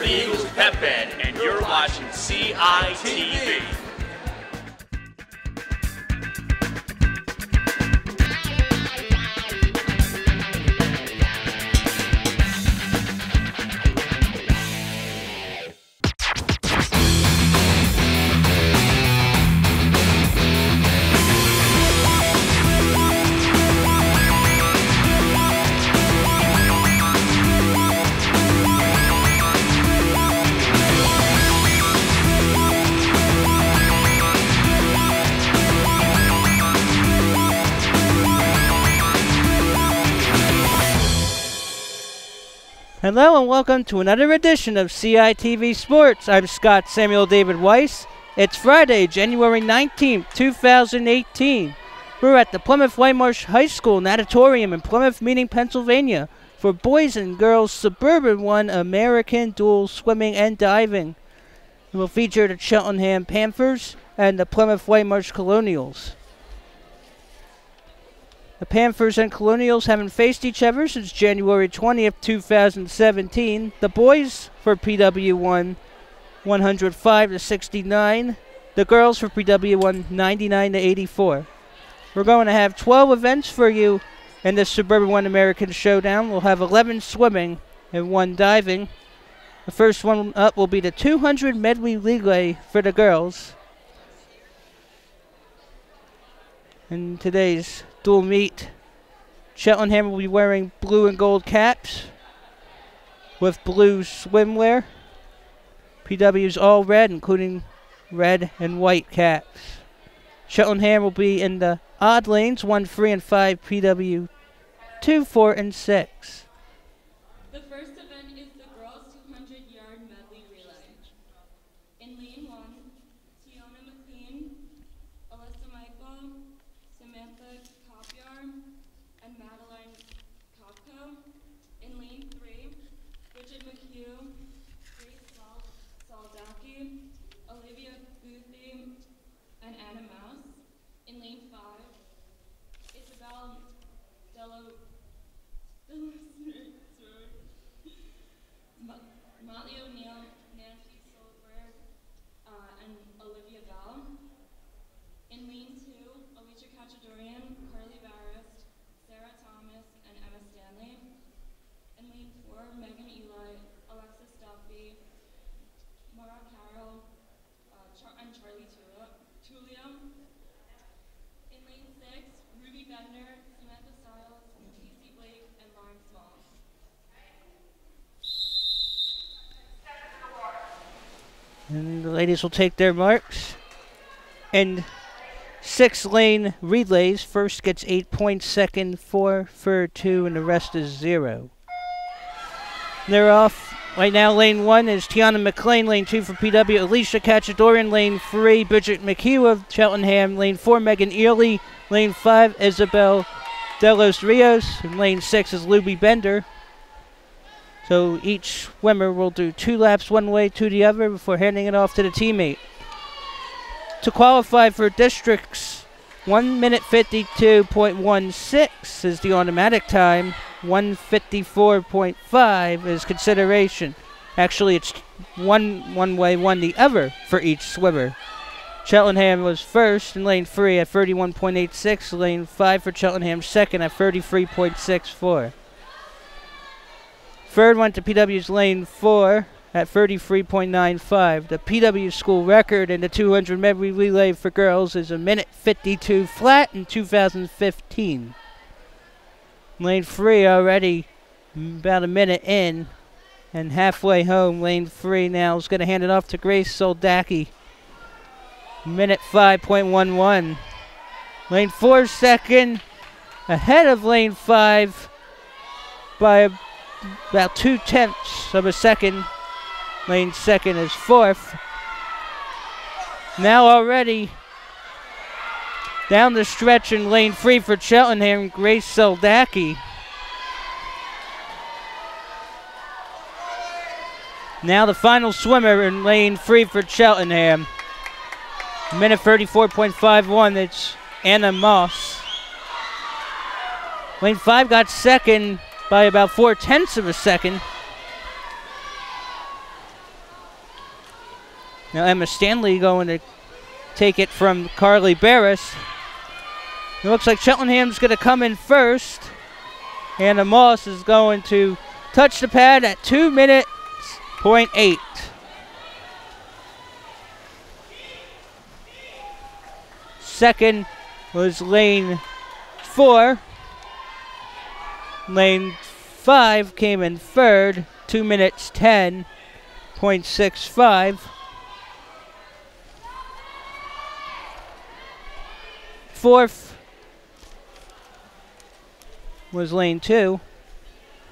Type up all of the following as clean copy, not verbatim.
the Eagles Pep Band, and you're watching CITV. Hello and welcome to another edition of CITV Sports. I'm Scott Samuel David Weiss. It's Friday, January 19th, 2018. We're at the Plymouth Whitemarsh High School Natatorium in Plymouth Meeting, Pennsylvania for Boys and Girls Suburban 1 American Dual Swimming and Diving. It will feature the Cheltenham Panthers and the Plymouth Whitemarsh Colonials. The Panthers and Colonials haven't faced each other since January 20th, 2017. The boys for PW1, 105-69. The girls for PW1, 99-84. We're going to have 12 events for you in this Suburban 1 American Showdown. We'll have 11 swimming and 1 diving. The first one up will be the 200 medley relay for the girls. In today's dual meet, Cheltenham will be wearing blue and gold caps with blue swimwear. PW's all red, including red and white caps. Cheltenham will be in the odd lanes, 1, 3, and 5, PW 2, 4, and 6. The first event is the girls 200-yard medley relay. In lane 1, Tiana McLean, Alyssa Michael, Samantha Kopyar, and Madeline Kopko. In lane 3, Bridget McHugh, Grace Saldaki, Olivia Boothby, and Anna Mouse. In lane 5, Isabel Motley O'Neill, Nancy Solberg, and Olivia Bell. In lane 2, Alicia Cachadorian, Carly Barrist, Sarah Thomas, and Emma Stanley. In lane 4, Megan Eli, Alexis Duffy, Mara Carroll, and Charlie Tulia. In lane 6, Ruby Bender, Samantha Stiles, Casey Blake, and Lauren Small. And the ladies will take their marks. And 6-lane relays. First gets 8 points, second 4, third 2, and the rest is 0. They're off. Right now, lane 1 is Tiana McLean, lane 2 for PW, Alicia Cachadorian, lane 3, Bridget McHugh of Cheltenham, lane 4, Megan Ely, lane 5, Isabel Delos Rios, and lane 6 is Luby Bender. So each swimmer will do 2 laps one way to the other before handing it off to the teammate. To qualify for districts, 1 minute 52.16 is the automatic time. 1:54.5 is consideration. Actually, it's one way, one the other for each swimmer. Cheltenham was first in lane 3 at 31.86. Lane 5 for Cheltenham second at 33.64. Third went to PW's lane 4 at 33.95. The PW school record in the 200 medley relay for girls is 1 minute 52 flat in 2015. Lane 3 already about a minute in and halfway home. Lane 3 now is going to hand it off to Grace Soldaki. Minute 5.11. Lane 4 second, ahead of lane 5 by about 0.2 of a second. Lane second is 4th. Now already down the stretch in lane 3 for Cheltenham, Grace Soldaki. Now the final swimmer in lane 3 for Cheltenham. Minute 34.51, it's Anna Moss. Lane 5 got second by about 0.4 of a second. Now Emma Stanley going to take it from Carly Barris. It looks like Cheltenham's going to come in first. Anna Moss is going to touch the pad at 2 minutes, .8. Second was lane 4. Lane 5 came in third, 2 minutes 10.65. Fourth was lane 2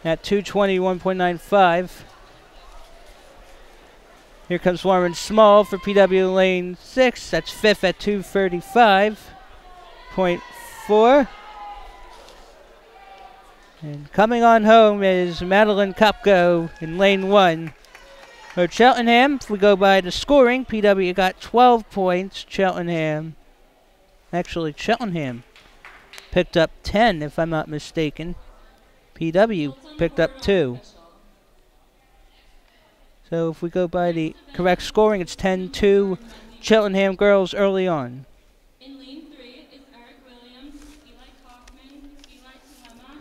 at 2:21.95. Here comes Lauren Small for PW lane 6. That's fifth at 2:35.4. And coming on home is Madeline Kopko in lane 1. For Cheltenham, if we go by the scoring, PW got 12 points. Cheltenham picked up 10, if I'm not mistaken. PW picked up 2. So if we go by the correct scoring, it's 10-2 Cheltenham girls early on. In lane 3 is Eric Williams, Eli Kaufman, Eli Telema.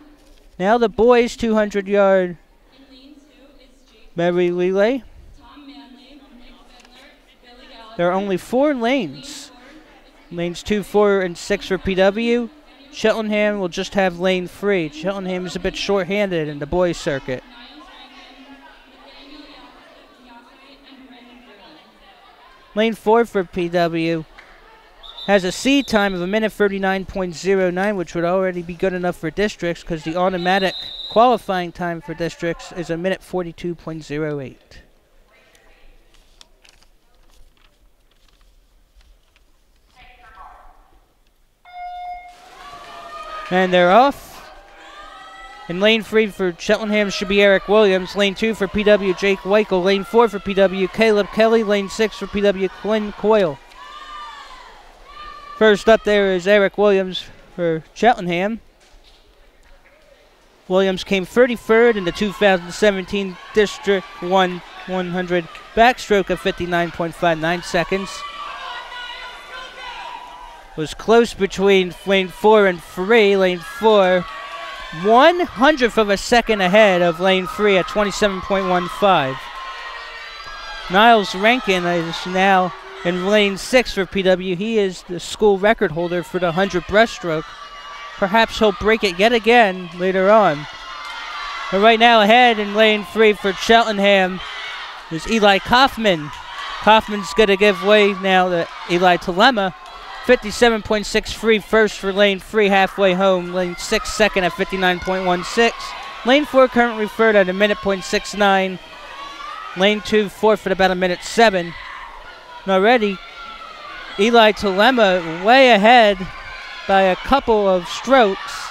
Now the boys' 200-yard In lane 2 is Jake Mary relay. Tom Manley, Nick Fiddler, Billy Gallagher. There are only 4 lanes. Lanes 2, 4, and 6 for PW. Cheltenham will just have lane 3. Cheltenham is a bit short-handed in the boys' circuit. Lane 4 for PW has a seed time of 1:39.09, which would already be good enough for districts because the automatic qualifying time for districts is 1:42.08. And they're off. In lane 3 for Cheltenham should be Eric Williams. Lane 2 for PW, Jake Weichel. Lane 4 for PW, Caleb Kelly. Lane 6 for PW, Quinn Coyle. First up there is Eric Williams for Cheltenham. Williams came 33rd in the 2017 District 1 100 backstroke of 59.59 seconds. Was close between lane 4 and 3. Lane 4, 100th of a second ahead of lane 3 at 27.15. Niles Rankin is now in lane 6 for PW. He is the school record holder for the 100 breaststroke. Perhaps he'll break it yet again later on. But right now ahead in lane 3 for Cheltenham is Eli Kaufman. Kaufman's going to give way now to Eli Telema. 57.63 first for lane 3 halfway home. Lane 6 second at 59.16. Lane 4 currently third at 1:69. Lane 2 fourth at about 1:07. And already Eli Telema way ahead by a couple of strokes.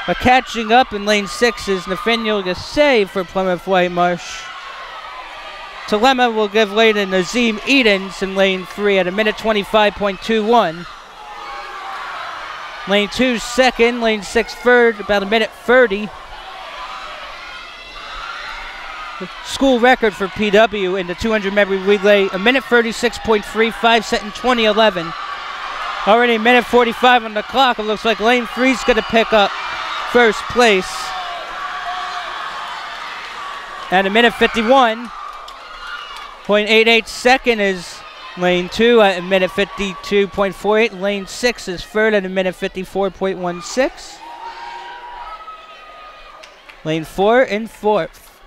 But catching up in lane 6 is Nathaniel Gassay for Plymouth Whitemarsh. Telema will give way to Nazim Edens in lane 3 at 1:25.21. Lane 2 second, lane 6 third, about 1:30. The school record for PW in the 200 memory relay, 1:36.35 set in 2011. Already 1:45 on the clock. It looks like lane 3's going to pick up first place at 1:51.88 second is lane 2 at 1:52.48. Lane 6 is third at 1:54.16. Lane 4 in fourth.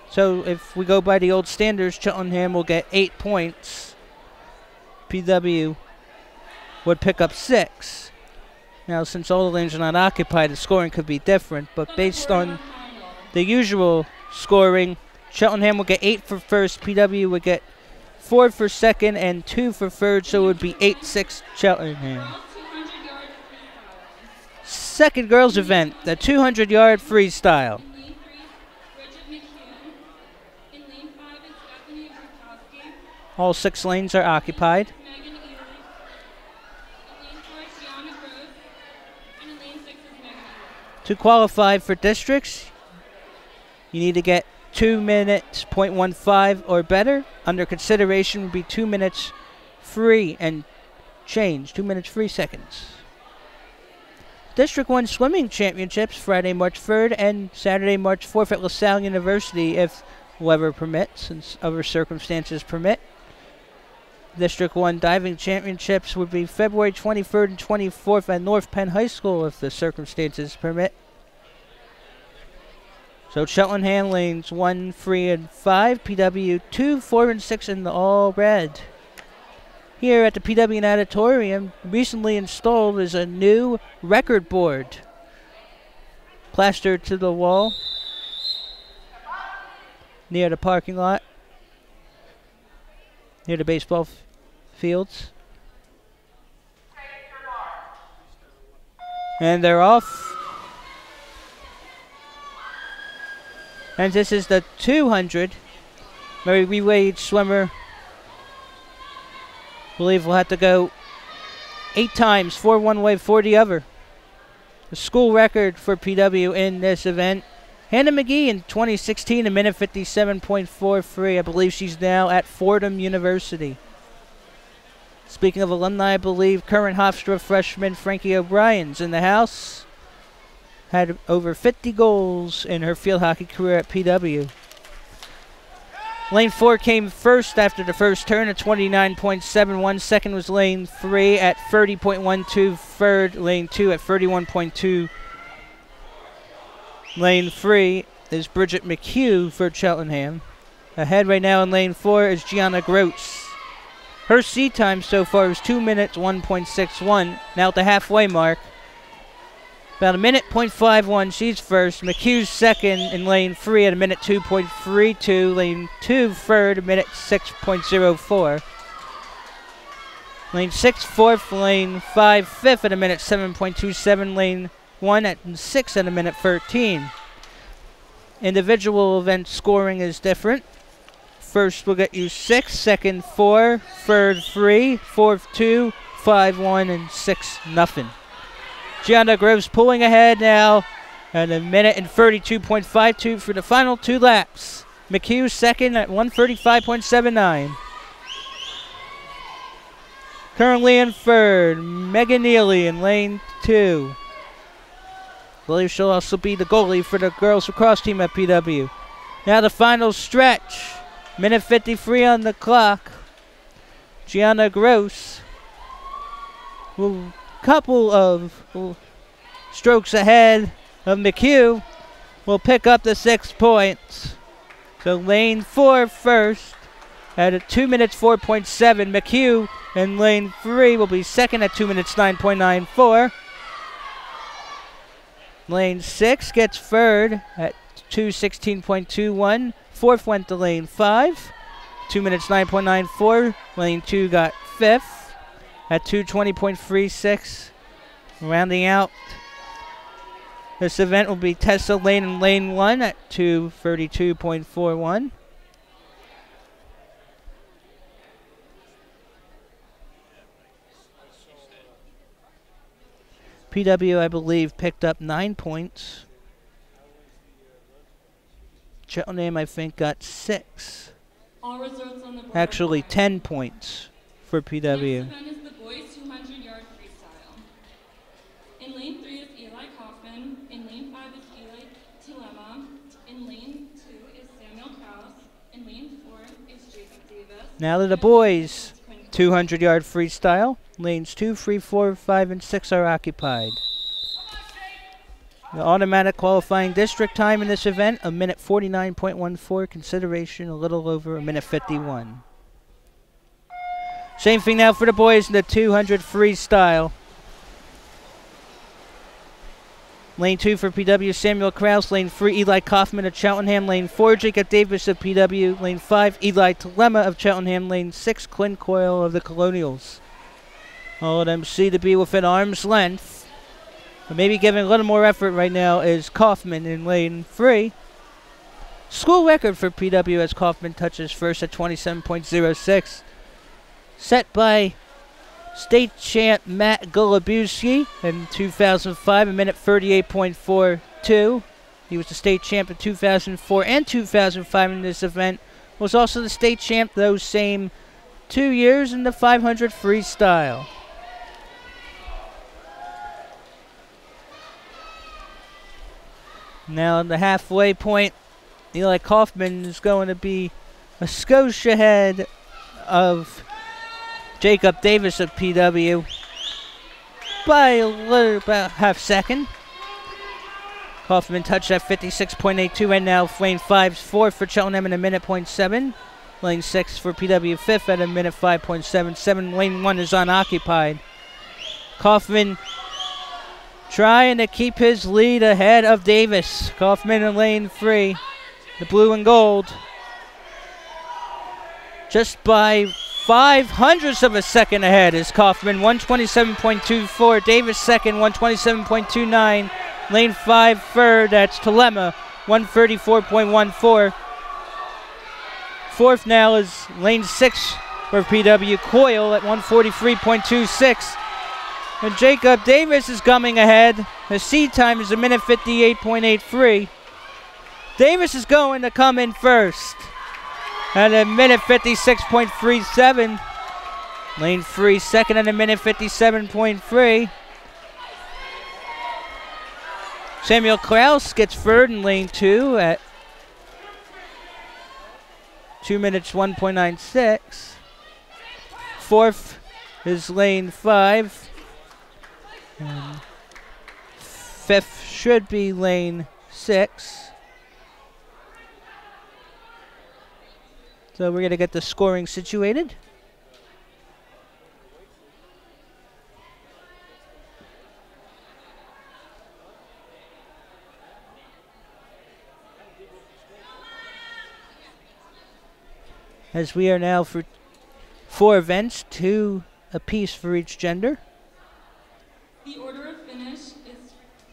So if we go by the old standards, Cheltenham will get 8 points. PW would pick up 6. Now, since all the lanes are not occupied, the scoring could be different. But based on the usual scoring, Cheltenham will get 8 for first, PW would get 4 for second, and 2 for third, so it would be 8-6 Cheltenham. Second girls event, the 200-yard freestyle. All 6 lanes are occupied. To qualify for districts, you need to get 2 minutes, .15 or better. Under consideration would be 2 minutes free and change, 2 minutes 3 seconds. District 1 Swimming Championships, Friday, March 3rd and Saturday, March 4th at LaSalle University, if weather permits and other circumstances permit. District 1 Diving Championships would be February 23rd and 24th at North Penn High School, if the circumstances permit. So Cheltenham lanes 1, 3, and 5, PW 2, 4, and 6 in the all red. Here at the PW Natatorium, recently installed is a new record board plastered to the wall near the parking lot, near the baseball fields. And they're off. And this is the 200. Mary Wade swimmer. Believe we'll have to go 8 times, 4 one way, 4 the other. The school record for PW in this event. Hannah McGee in 2016, a minute 57.43. I believe she's now at Fordham University. Speaking of alumni, I believe current Hofstra freshman Frankie O'Brien's in the house. Had over 50 goals in her field hockey career at PW. Lane 4 came first after the first turn at 29.71. Second was Lane 3 at 30.12. Third, Lane 2 at 31.2. Lane 3 is Bridget McHugh for Cheltenham. Ahead right now in Lane 4 is Gianna Gross. Her seat time so far is 2 minutes, 1.61. Now at the halfway mark. About a minute, .51. She's first. McHugh's second in Lane 3 at a minute 2.32. Lane 2 third, a minute 6.04. Lane 6 fourth. Lane 5 fifth at a minute 7.27. Lane 1 at 6 at a minute 13. Individual event scoring is different. First will get you 6, second 4, third 3, fourth 2, 5 1, and 6 0. Gianna Groves pulling ahead now at a minute and 32.52 for the final 2 laps. McHugh second at 1:35.79. Currently in third, Megan Neely in Lane 2. I believe she'll also be the goalie for the girls lacrosse team at PW. Now the final stretch. Minute 53 on the clock. Gianna Gross will couple of strokes ahead of McHugh will pick up the 6 points. So Lane 4 first at a 2 minutes 4.7. McHugh in Lane 3 will be second at 2 minutes 9.94. Lane 6 gets third at 2:16.21. Fourth went to Lane 5, 2 minutes 9.94. Lane 2 got fifth at 2:20.36. Rounding out this event will be Tessa Lane in Lane 1 at 2:32.41. PW, I believe, picked up 9 points. Cheltenham, I think, got 6. All results on the board. Actually, 10 points for PW. Next event is the boys 200 yard freestyle. In Lane 3 is Eli Kaufman. In Lane 5 is Eli Tilema. In Lane 2 is Samuel Krause. In Lane 4 is Jacob Davis. Now to the boys 200 yard freestyle. Lanes 2, 3, 4, 5, and 6 are occupied. The automatic qualifying district time in this event, a minute 49.14. Consideration, a little over a minute 51. Same thing now for the boys in the 200 freestyle. Lane 2 for PW, Samuel Krause. Lane 3, Eli Kaufman of Cheltenham. Lane 4, Jacob Davis of PW. Lane 5, Eli Telema of Cheltenham. Lane 6, Clint Coyle of the Colonials. All of them see to be within arm's length. But maybe giving a little more effort right now is Kaufman in Lane 3. School record for PW as Kaufman touches first at 27.06. Set by state champ Matt Golubuski in 2005, a minute 38.42. He was the state champ in 2004 and 2005 in this event. Was also the state champ those same 2 years in the 500 freestyle. Now at the halfway point, Eli Kaufman is going to be a skosh ahead of Jacob Davis of PW by a little about half second. Kaufman touched at 56.82, and now lane 5's fourth for Cheltenham in a minute .7. Lane 6 for PW fifth at a minute 5.77. Lane 1 is unoccupied. Kaufman trying to keep his lead ahead of Davis. Kaufman in lane 3, the blue and gold. Just by 0.05 of a second ahead is Kaufman, 127.24. Davis second, 127.29. Lane 5 third, that's Telema, 134.14. Fourth now is lane 6 for PW, Coyle at 143.26. And Jacob Davis is coming ahead. His seed time is a minute 58.83. Davis is going to come in first at a minute 56.37. Lane 3 second at a minute 57.3. Samuel Kraus gets third in lane 2 at 2 minutes 1.96. Fourth is lane 5. And fifth should be lane 6. So we're going to get the scoring situated. As we are now for 4 events, 2 apiece for each gender. The order of finish is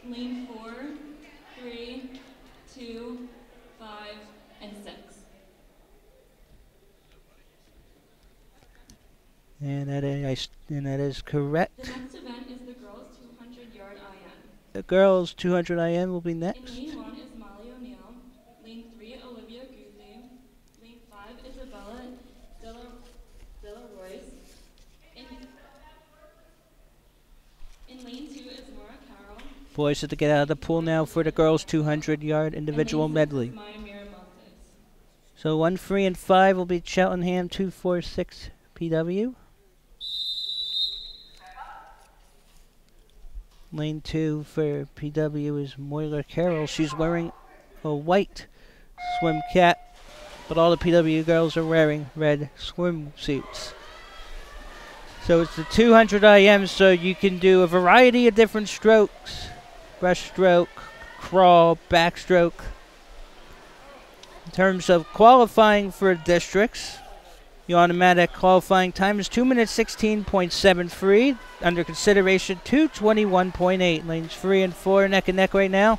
lane 4, 3, 2, 5, and 6. And that is correct. The next event is the girls 200-yard IM. The girls 200 IM will be In next. lane 1 is Molly O'Neill. Lane 3, Olivia Guthrie. Lane 5, Isabella Della Royce. In lane 2 is Maura Carroll. Boys have to get out of the pool now for the girls 200-yard individual And lane 6 medley. is Maya Miramontes. So 1, 3, and 5 will be Cheltenham, 2, 4, 6 PW. Lane 2 for PW is Moira Carroll. She's wearing a white swim cap, but all the PW girls are wearing red swimsuits. So it's the 200 IM, so you can do a variety of different strokes. Breaststroke, crawl, backstroke. In terms of qualifying for districts, the automatic qualifying time is 2 minutes 16.73. Under consideration, 2:21.8. Lanes 3 and 4 neck and neck right now.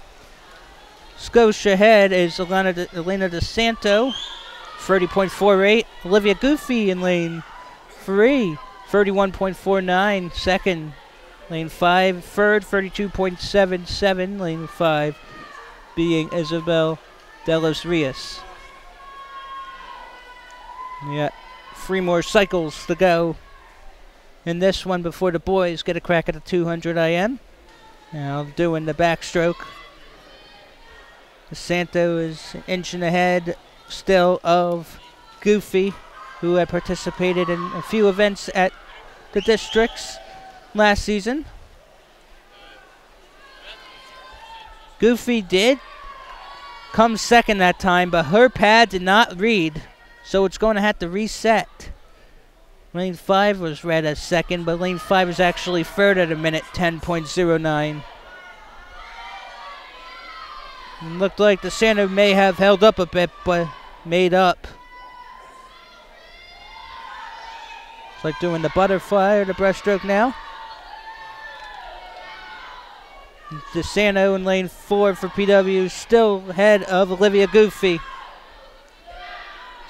Scotia ahead is Elena De Santo, 30.48. Olivia Goofy in lane 3, 31.49. Second, lane 5. Third, 32.77. Lane 5 being Isabel De Los Rios. Yeah. 3 more cycles to go in this one before the boys get a crack at the 200 IM. Now doing the backstroke. DeSanto is inching ahead still of Goofy, who had participated in a few events at the districts last season. Goofy did come second that time, but her pad did not read. So it's going to have to reset. Lane 5 was read as second, but lane 5 is actually third at a minute 10.09. It looked like the Santa may have held up a bit, but made up. It's like doing the butterfly or the breaststroke now. DeSanto in lane 4 for PW, still ahead of Olivia Goofy.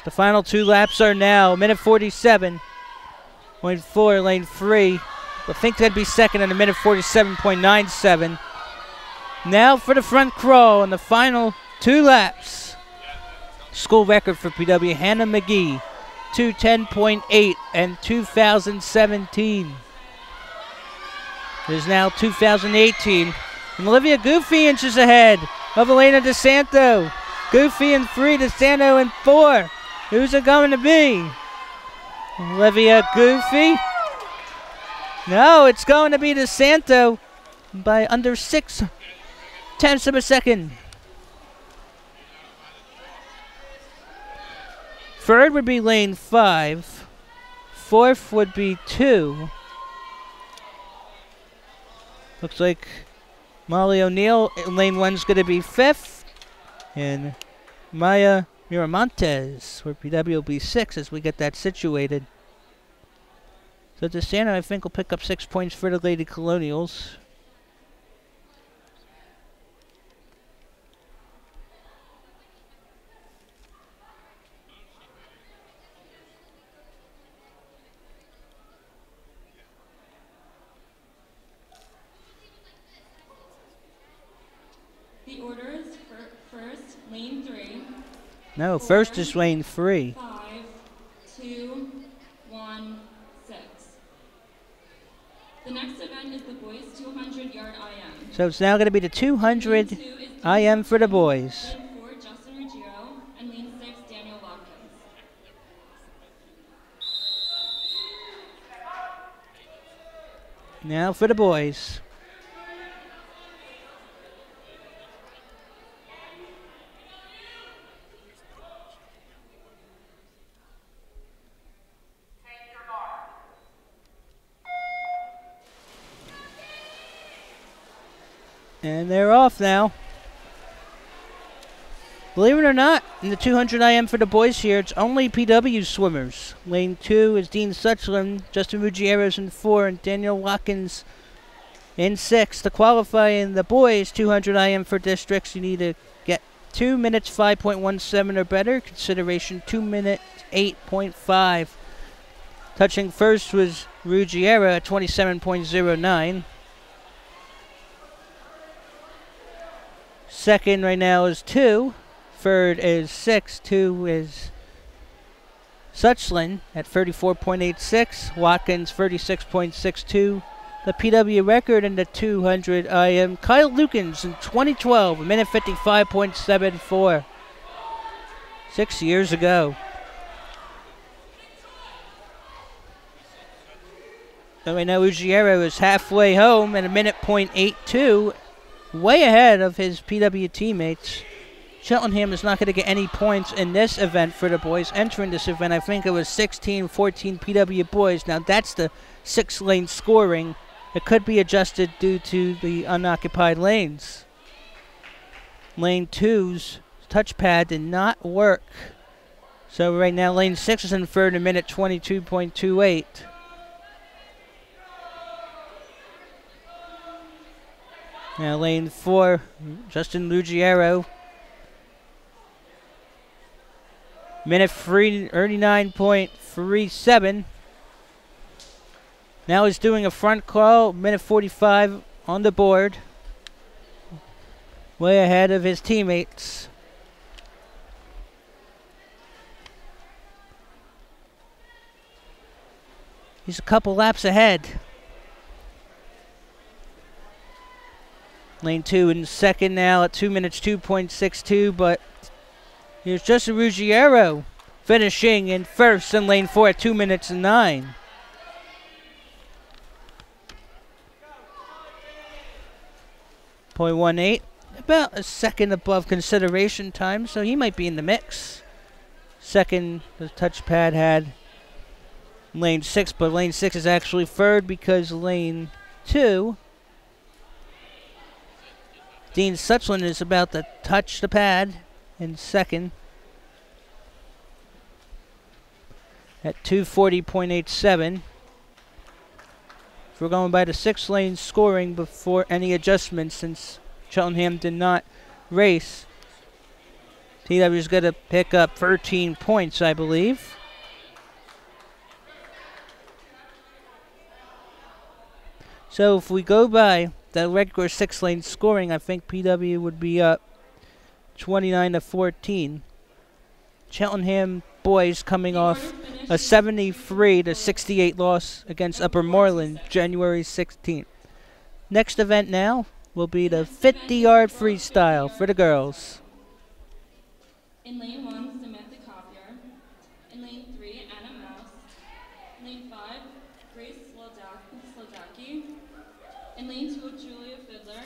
The final 2 laps are now minute 47.4, lane 3. I think that'd be second in a minute 47.97. Now for the front crawl in the final 2 laps. School record for PW, Hannah McGee, 2:10.8 and 2017. It is now 2018. And Olivia Goofy inches ahead of Elena DeSanto. Goofy in 3, DeSanto in 4. Who's it going to be? Olivia Goofy? No, it's going to be DeSanto by under 0.6 of a second. Third would be lane 5. Fourth would be 2. Looks like Molly O'Neill in lane 1 is going to be 5th. And Maya Miramontes for PW will be 6 as we get that situated. So DeSanto, I think, will pick up 6 points for the Lady Colonials. The order is first, lane 3. No, 4, first is lane 3. 5, 2, 1, 6. The next event is the boys 200-yard IM. So it's now going to be the 200 Lane 2 is IM for the boys. Lane 4, Justin Ruggiero, and lane 6, Daniel Watkins. Now for the boys. And they're off now. Believe it or not, in the 200 IM for the boys here, it's only PW swimmers. Lane 2 is Dean Suchland, Justin Ruggiero's in 4, and Daniel Watkins in 6. To qualify in the boys 200 IM for districts, you need to get 2 minutes 5.17 or better. Consideration 2 minutes 8.5. Touching first was Ruggiero at 27.09. Second right now is 2. Third is 6. 2 is Suchland at 34.86. Watkins 36.62. The PW record in the 200 IM. Kyle Lukens in 2012, a minute 55.74. 6 years ago. So right now Ruggiero is halfway home at a minute .82. Way ahead of his PW teammates. Cheltenham is not going to get any points in this event for the boys. Entering this event, I think it was 16-14 PW boys. Now that's the 6-lane scoring. It could be adjusted due to the unoccupied lanes. Lane 2's touchpad did not work. So right now lane 6 is in third, a minute 22.28. Now lane 4, Justin Ruggiero. Minute 39.37. Now he's doing a front crawl, minute 45 on the board. Way ahead of his teammates. He's a couple laps ahead. Lane 2 in second now at 2 minutes 2.62, but here's Justin Ruggiero finishing in first in lane 4 at 2 minutes and 9. .18, about a second above consideration time, so he might be in the mix. Second, the touchpad had lane 6, but lane 6 is actually third because lane 2, Dean Suchland is about to touch the pad in second at 240.87. We're going by the 6-lane scoring before any adjustments since Cheltenham did not race. TW is going to pick up 13 points, I believe. So if we go by the regular 6-lane scoring, I think PW would be up 29-14. Cheltenham boys coming off a 73-68 loss against Upper Moreland January 16th. Next event now will be the 50-yard freestyle for the girls. In lane 1, Samantha Copier. In lane 3, Anna Mouse. In lane 5, Grace Slodaki. In lane 2, Julia Fiddler.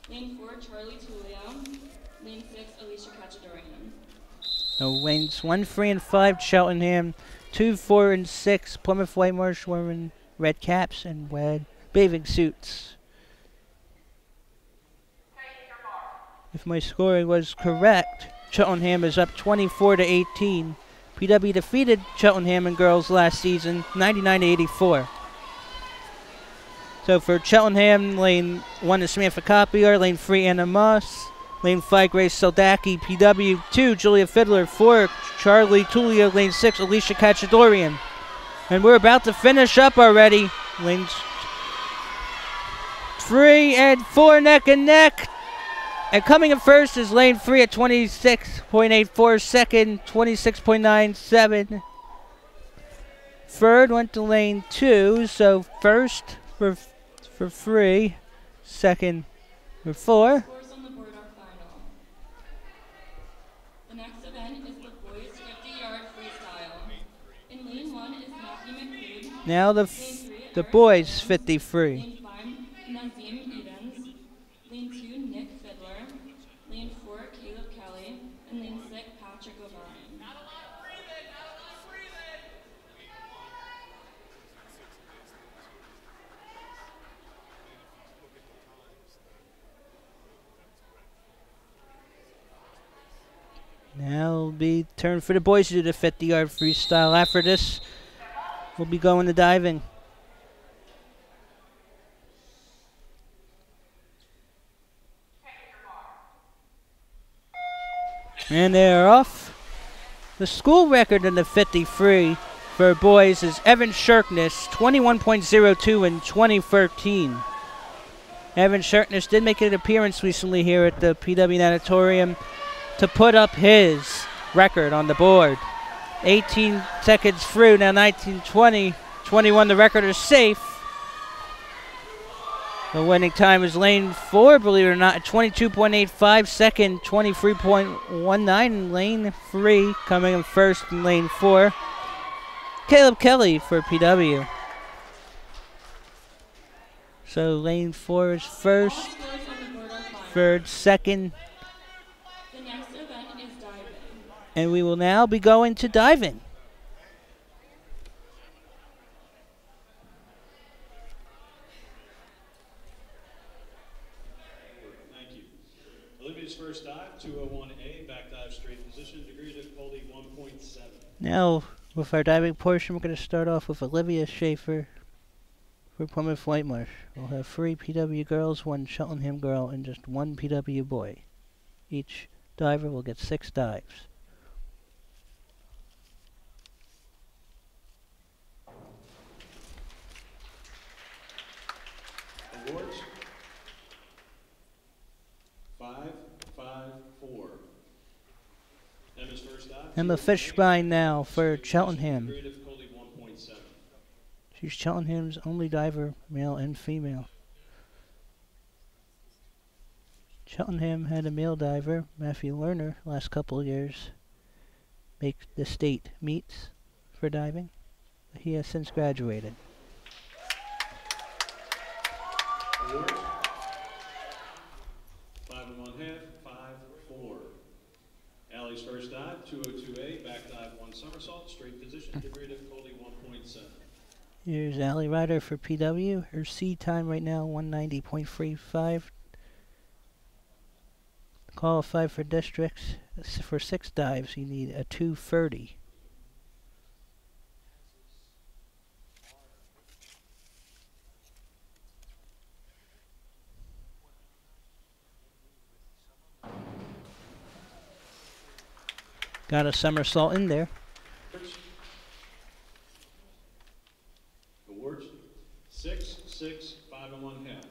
Lane 4, Charlie Tulio. Lane 6, Alicia Cachadorian. So lanes 1, 3, and 5, Cheltenham. 2, 4, and 6, Plymouth Whitemarsh wearing red caps and red bathing suits. If my scoring was correct, Cheltenham is up 24-18. PW defeated Cheltenham and girls last season, 99-84. So for Cheltenham, lane 1 is Samantha Copier, lane 3 Anna Moss, lane 5 Grace Soldaki, PW 2 Julia Fiddler, 4 Charlie Tulio, lane 6 Alicia Cachadorian. And we're about to finish up already. Lanes 3 and 4 neck and neck. And coming in first is lane 3 at 26.84, second 26.97. Third went to lane 2, so first for 3, second for 4. Scores on the board are final. The next event is the boys 50-yard freestyle. In lane 1 is Matthew McLeod. Now the boys 53. Lane 5, Nazim Edens. Lane 2, Nick Fiddler. Lane 4, Caleb Kelly. And lane 6, Patrick O'Brien. Now it'll be turn for the boys to do the 50-yard freestyle. After this, we'll be going to diving. And they're off. The school record in the 53 for boys is Evan Shirkness, 21.02 in 2013. Evan Shirkness did make an appearance recently here at the PW Natatorium to put up his record on the board. 18 seconds through, now 19:20, 21, the record is safe. The winning time is lane 4, believe it or not, at 22.85, second 23.19, lane 3 coming in first in lane 4. Caleb Kelly for PW. So lane 4 is first, third, second. The next event is diving. And we will now be going to diving. Thank you. Olivia's first dive, 201A, back dive straight position, degree difficulty 1.7. Now, with our diving portion, we're going to start off with Olivia Schaefer for Plymouth Whitemarsh. We'll have 3 PW girls, 1 Cheltenham girl, and just 1 PW boy. Each diver will get 6 dives. Awards 5, 5, 4. Emma's first dive. Emma Fishbein now for Cheltenham. Degree difficulty 1.7. She's Cheltenham's only diver, male and female. Cheltenham had a male diver, Matthew Lerner, last couple of years, make the state meets for diving. He has since graduated. Awards 5 1/2, 5, 4. Allie's first dive, 202A, back dive 1 somersault, straight position, degree difficulty 1.7. Here's Allie Ryder for PW. Her C time right now, 190.35. Qualify for districts. For 6 dives, you need a 230. Got a somersault in there. Awards 6, 6, 5 1/2.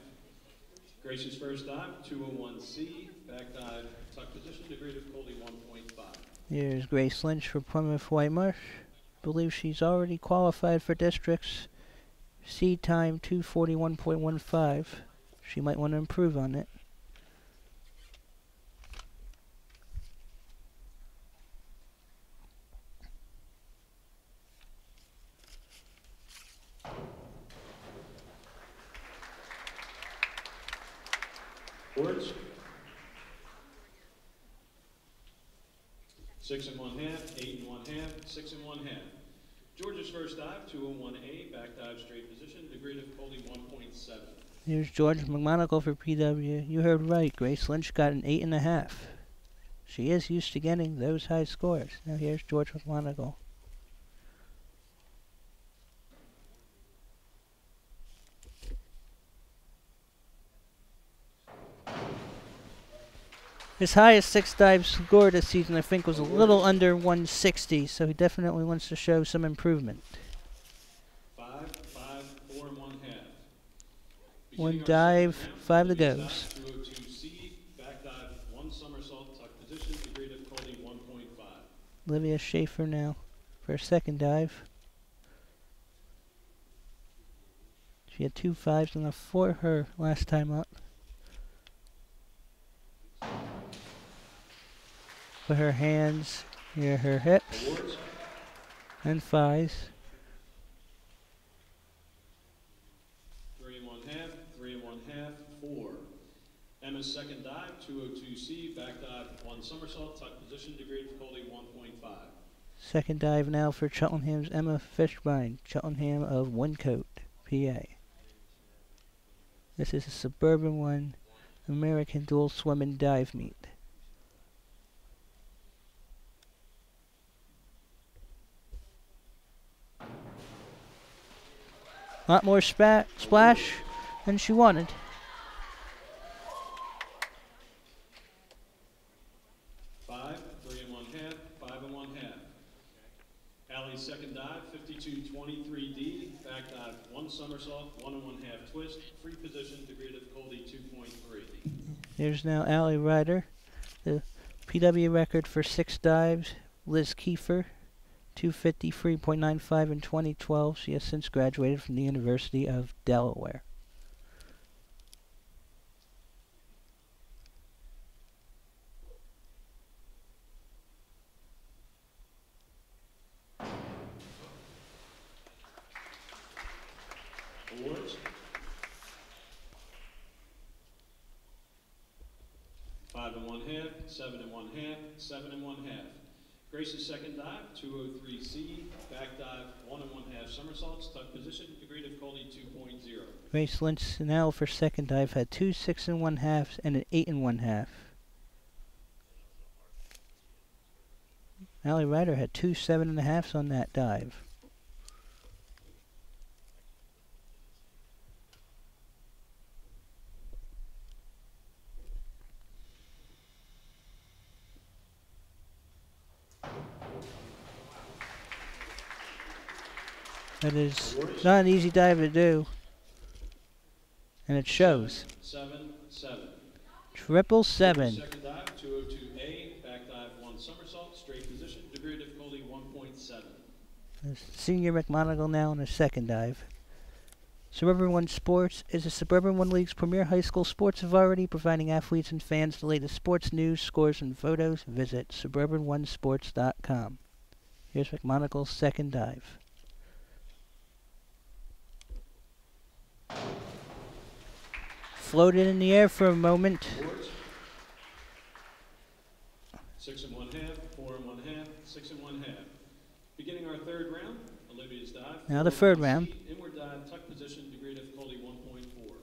Here's Grace Lynch for Plymouth Whitemarsh. Believe she's already qualified for districts. Seed time 2:41.15. She might want to improve on it. Boards. 6 1/2, 8 1/2, 6 1/2. Georgia's first dive, 201A, back dive straight position, degree difficulty 1.7. Here's George McMonagle for PW. You heard right. Grace Lynch got an 8.5. She is used to getting those high scores. Now here's George McMonagle. His highest 6 dive score this season, I think, was a little under 160, so he definitely wants to show some improvement. 5, 5, 4 1/2. One dive, 5 to goes. 202C, back dive, 1 somersault, tuck position, degree difficulty 1.5. Olivia Schaefer now for a second dive. She had 2 5s and a 4 her last time up. Put her hands near her hips Awards. and thighs. 3 1/2, 3 1/2, 4. Emma's second dive, 202C, back dive, 1 somersault, tuck position, degree difficulty 1.5. Second dive now for Cheltenham's Emma Fishbein, Cheltenham of Wyncote, PA. This is a Suburban 1 American dual swim and dive meet. A lot more splash than she wanted. Five, 3 1/2, 5 1/2. Allie's second dive, 52.23D, back dive, 1 somersault, 1 1/2 twist, free position, degree difficulty 2.3. Here's now Allie Ryder, the PW record for 6 dives. Liz Kiefer, 253.95 in 2012. She has since graduated from the University of Delaware. Awards. 5 1/2, 7 1/2, 7 1/2. Grace's second dive, 203C, back dive, 1 1/2 somersaults, tuck position, degree difficulty 2.0. Grace Lynch now for second dive had 2 6 1/2s and an 8 1/2. Allie Ryder had 2 7 1/2s on that dive. That is not an easy dive to do, and it shows. 7 7. 777. Second dive, 202A, back dive, 1 somersault, straight position, degree difficulty 1.7. Senior McMonagle now in her second dive. Suburban One Sports is a Suburban One League's premier high school sports variety, providing athletes and fans the latest sports news, scores, and photos. Visit suburban1sports.com. Here's McMonagle's second dive. Floated in the air for a moment. 6 1/2, 4 1/2, 6 1/2. Beginning our third round, Olivia's dive. Now the third round. Inward dive, tuck position, degree difficulty 1.4.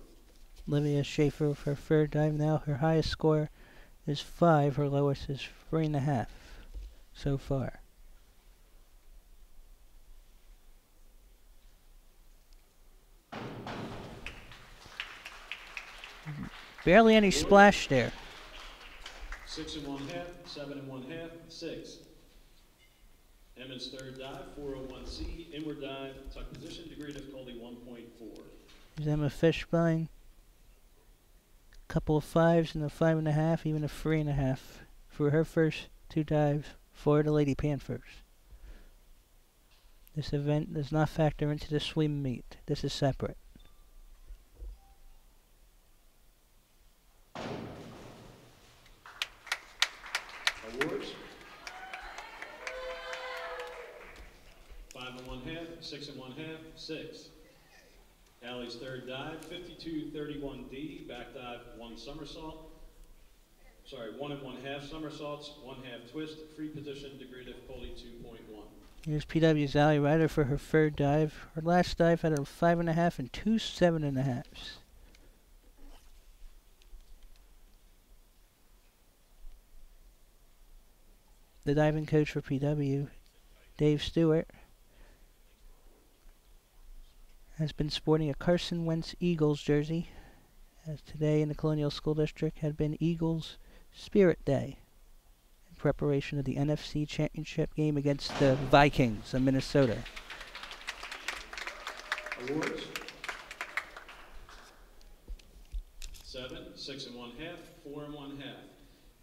Olivia Schaefer for her third dive now. Her highest score is 5. Her lowest is 3.5 so far. Barely any splash there. 6 1/2, 7 1/2, 6. Emma's third dive, 401C, inward dive, tuck position, degree difficulty 1.4. There's Emma Fishbein. Couple of 5s and a 5.5, even a 3.5 for her first 2 dives. for the Lady Panthers. This event does not factor into the swim meet. This is separate. Awards. 5 1/2, 6 1/2, 6. Allie's third dive, 52-31D, back dive, 1 somersault. Sorry, 1 1/2 somersaults, 1/2 twist, free position, degree difficulty 2.1. Here's PW's Allie Ryder for her third dive. Her last dive had a 5.5 and 2 7.5s. The diving coach for PW, Dave Stewart, has been sporting a Carson Wentz Eagles jersey, as today in the Colonial School District had been Eagles Spirit Day in preparation of the NFC Championship game against the Vikings of Minnesota. Awards. 7, 6 1/2, 4 1/2.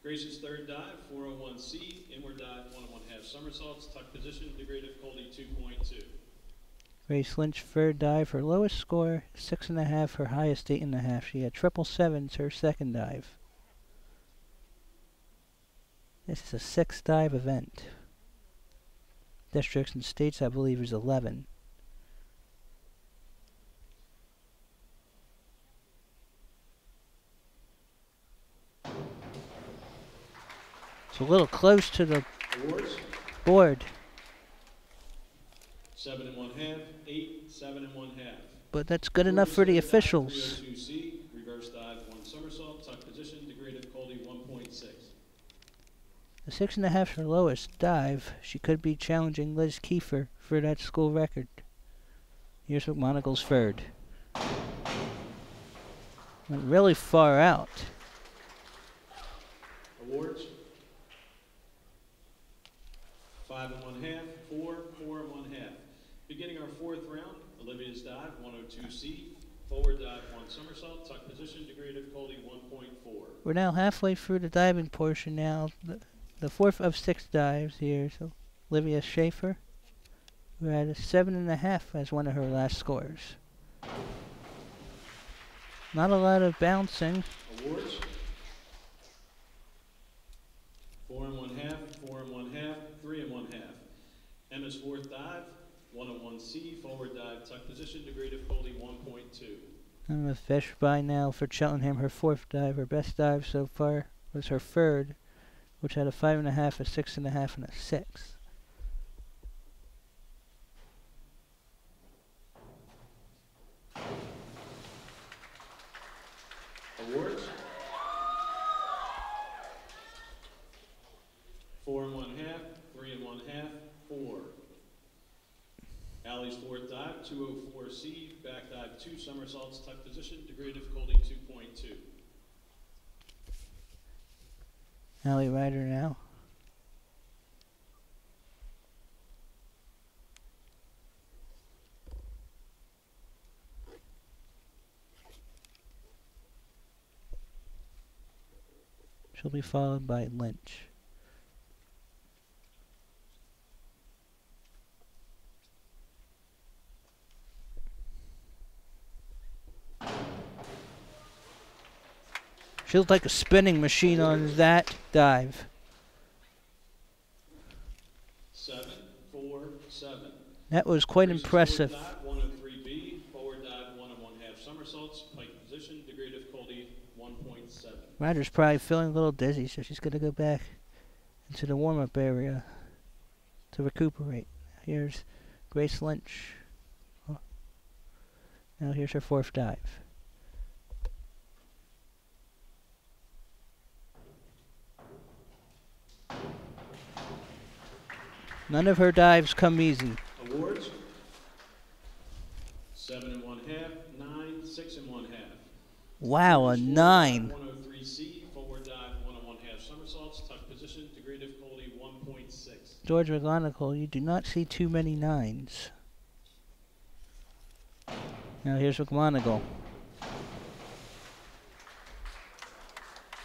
Grace's third dive, 401C, inward dive, 1 1/2 somersaults, tuck position, degree difficulty 2.2. Grace Lynch third dive, her lowest score 6.5, her highest 8.5. She had 777s her second dive. This is a 6-dive event. Districts and states, I believe, is 11. It's a little close to the Awards. board, 7 1/2, 8, 7 1/2. but that's good enough for the officials. 302C, reverse dive, 1 somersault, tuck position, degree difficulty 1.6. The 6.5 her lowest dive. She could be challenging Liz Kiefer for that school record. Here's McMonagle's third. Went really far out. Awards. 5 1/2, 4, 4 1/2. Beginning our fourth round, Olivia's dive, 102C, forward dive, 1 somersault, tuck position, degree difficulty 1.4. We're now halfway through the diving portion now. The fourth of 6 dives here. So Olivia Schaefer, who had a 7.5 as one of her last scores. Not a lot of bouncing. Awards. 4 1/2, 4 1/2, 3 1/2. Emma's fourth dive, 101C, forward dive, tuck position, degree difficulty 1.2. I'm a fish by now for Cheltenham. Her fourth dive, her best dive so far was her third, which had a 5.5, a 6.5, and a 6. Awards. 4 1/2, 3 1/2, 4. Allie's fourth dive, 204C, back dive, 2 somersaults, tuck position, degree difficulty 2.2. Allie Ryder now. She'll be followed by Lynch. She looked like a spinning machine on that dive. 7, 4, 7. That was quite Grace's impressive. fourth dive, 103B, forward dive, 1 1/2 somersaults, pike position, degree difficulty 1.7. Ryder's probably feeling a little dizzy, so she's going to go back into the warm-up area to recuperate. Here's Grace Lynch. Oh. Now here's her fourth dive. None of her dives come easy. Awards. 7 1/2, 9, 6 1/2. Wow, a 9. 103C, forward dive, 1 1/2 somersaults, tuck position, degree difficulty 1.6. George McGonigal, you do not see too many 9s. Now here's McGonigal.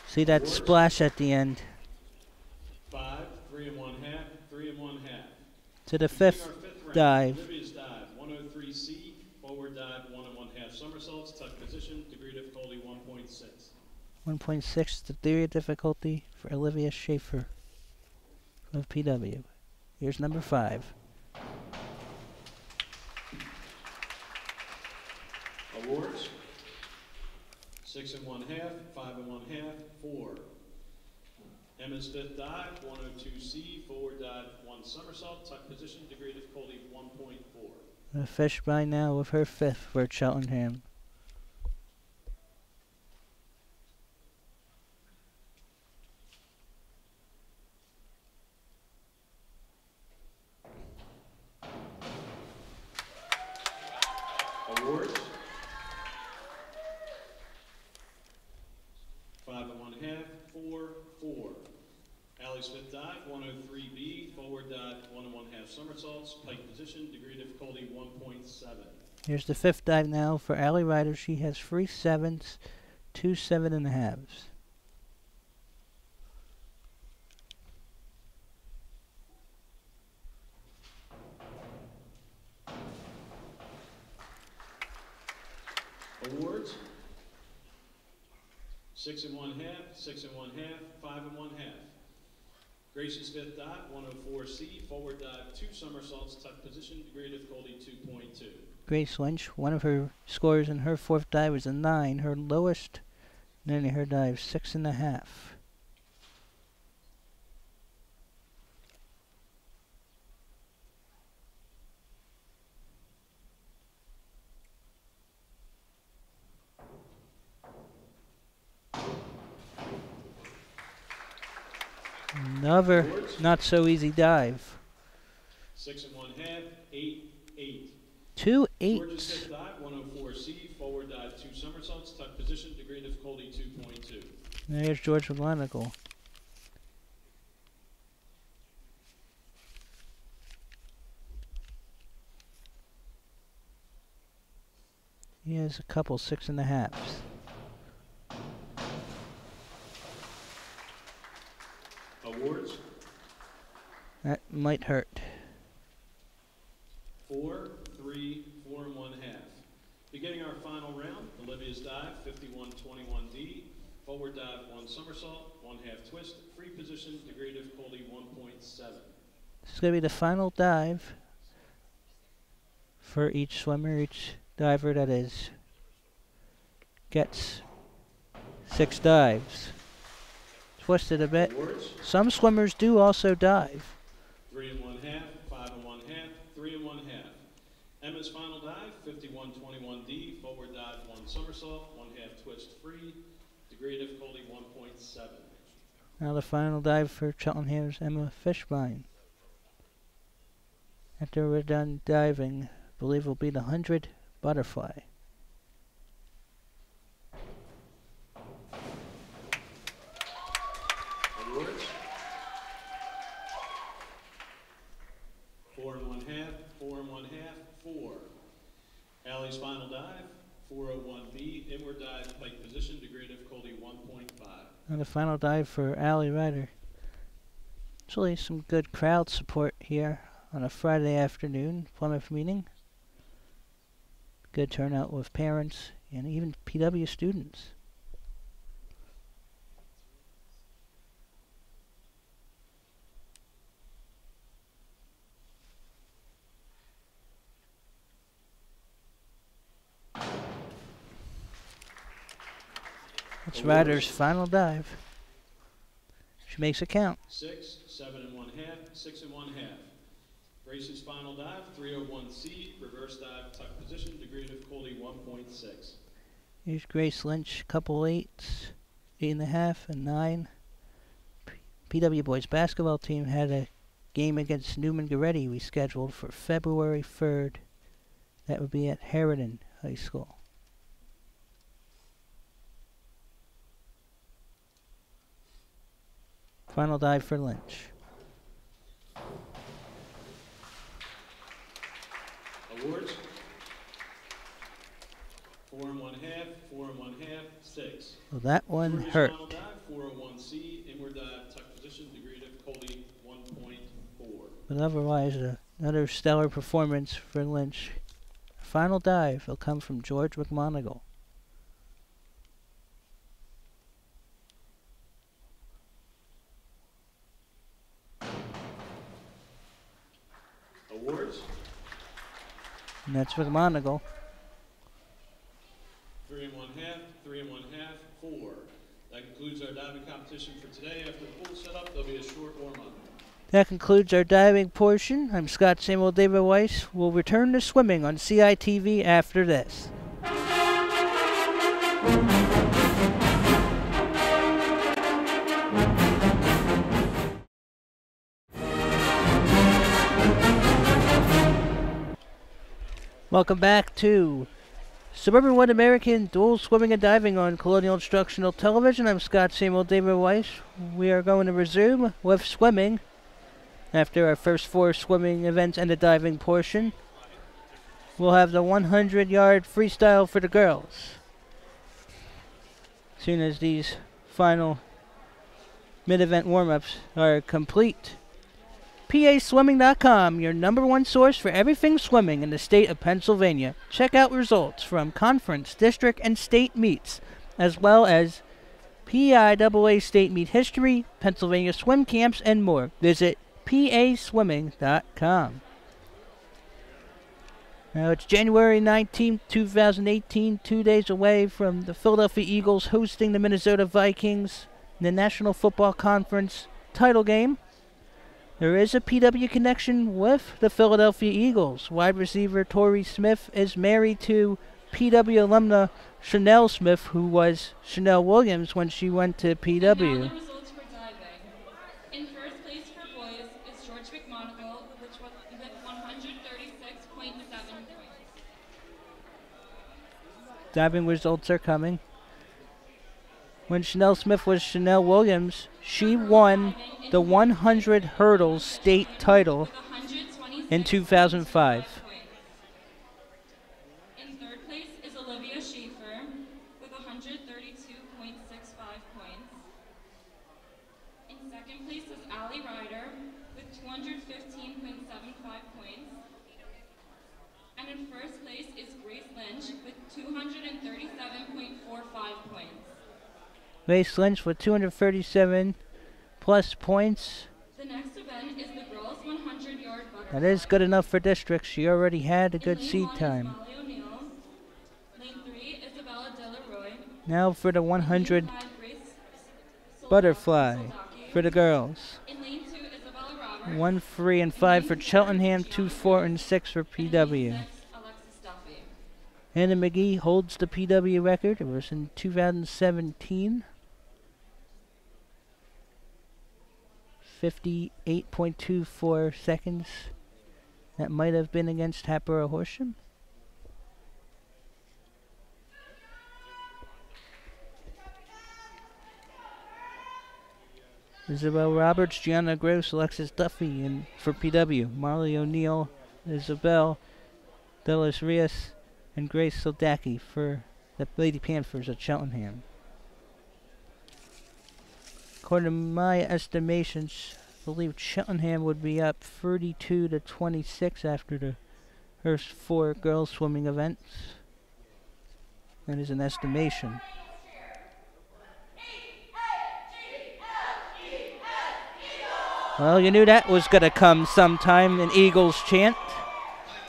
See that splash at the end. 5, 3 1/2, 3 and 1/2. To the Beginning fifth our fifth round, dive. Olivia's dive, 103C, forward dive, 1 and 1/2 somersaults, tuck position, degree difficulty 1.6. 1.6, the theory of difficulty for Olivia Schaefer of PW. Here's number 5. Awards, 6 and 1/2, 5 and 1/2, 4. Emma's fifth dive, 102C, forward dive, 1 somersault, tuck position, degree difficulty 1.4. A fish by now with her 5th for Cheltenham. Awards, 5 and 1/2, 4, 4. Allie's fifth dive, 103B, forward dive, 1 and 1/2 somersaults, pike position, degree difficulty 1.7. Here's the 5th dive now for Allie Ryder. She has 3 7s, 2 7.5s. Awards, 6 and 1/2, 6 and 1/2, 5 and 1/2. Grace's fifth dive, 104C, forward dive, 2 somersaults, tuck position, degree difficulty 2.2. Grace Lynch, one of her scores in her 4th dive was a 9. Her lowest in any of her dives, 6.5. Another not so easy dive. 6 and 1/2, 8, 8. 2 George's 8s. fifth dive, 104C, forward dive, 2 somersaults, tuck position, degree difficulty 2.2. There's George McGonigal. He has a couple 6.5s. Awards, That might hurt. 4, 3, 4 and 1/2. Beginning our final round, Olivia's dive, 51-21D, forward dive, 1 somersault, 1/2 twist, free position, degree difficulty 1.7. This is going to be the final dive for each swimmer, each diver that is gets 6 dives. Twisted a bit. Awards, Some swimmers do also dive. 3 and 1/2, 5 and 1/2, 3 and 1/2. Emma's final dive, 51-21D, forward dive, 1 somersault, 1/2 twist free, degree difficulty 1.7. Now the final dive for Cheltenham's Emma Fishbein. After we're done diving, I believe will be the 100 butterfly. Awards, 4 and 1/2, 4 and 1/2, 4. Allie's final dive, 401B, inward dive, pike position, degree difficulty 1.5. And the final dive for Allie Ryder. Actually, some good crowd support here on a Friday afternoon Plymouth meeting. Good turnout with parents and even PW students. That's Ryder's final dive. She makes it count. 6, 7 and 1/2, 6 and 1/2. Grace's final dive, 301C, reverse dive, tuck position, degree difficulty 1.6. Here's Grace Lynch, couple 8s, 8.5 and 9. PW boys basketball team had a game against Newman Goretti we scheduled for February 3rd. That would be at Harridan High School. Final dive for Lynch. Awards, 4 and 1/2, 4 and 1/2, 6. Well, that one George's hurt. final dive, 401C, inward dive, tuck position, degree difficulty 1.4. But otherwise, another stellar performance for Lynch. Final dive will come from George McMonigal. Awards. And that's McMonigal. 3 1/2, 3 1/2, 4. That concludes our diving competition for today. After the pool setup, there'll be a short warm-up. That concludes our diving portion. I'm Scott Samuel David Weiss. We'll return to swimming on CITV after this. Welcome back to Suburban One American Dual Swimming and Diving on Colonial Instructional Television. I'm Scott Samuel David Weiss. We are going to resume with swimming after our first 4 swimming events and the diving portion. We'll have the 100-yard freestyle for the girls. As soon as these final mid-event warm-ups are complete. PASwimming.com, your #1 source for everything swimming in the state of Pennsylvania. Check out results from conference, district, and state meets, as well as PIAA state meet history, Pennsylvania swim camps, and more. Visit PASwimming.com. Now it's January 19th, 2018, 2 days away from the Philadelphia Eagles hosting the Minnesota Vikings in the National Football Conference title game. There is a PW connection with the Philadelphia Eagles. Wide receiver Torrey Smith is married to PW alumna Chanel Smith, who was Chanel Williams when she went to PW. And now the results for diving. In first place for boys is George McMonigal, which was with 136.7 points. Diving results are coming. When Chanel Smith was Chanel Williams, she won the 100 hurdles state title in 2005. In third place is Olivia Schaefer with 132.65 points. In second place is Allie Ryder with 215.75 points. And in first place is Grace Lynch with 237.45 points. Grace Lynch with 237 plus points. The next event is the girls 100-yard butterfly. That is good enough for districts. She already had a good seed time. Lane 3, Isabella Delaroy. Now for the 100 butterfly for the girls. In lane 2, Isabella Roberts. 1, 3, and 5 for Cheltenham, 2, 4, and 6 for PW. Alexis Duffy. Anna McGee holds the PW record. It was in 2017. 58.24 seconds. That might have been against Hatboro Horsham. Isabel Roberts, Gianna Gross, Alexis Duffy, and for PW, Marley O'Neill, Isabel Delis Rios, and Grace Soldacki for the Lady Panthers at Cheltenham. According to my estimations, I believe Cheltenham would be up 32-26 after the first 4 girls swimming events. That is an estimation. Well, you knew that was going to come sometime, an Eagles chant.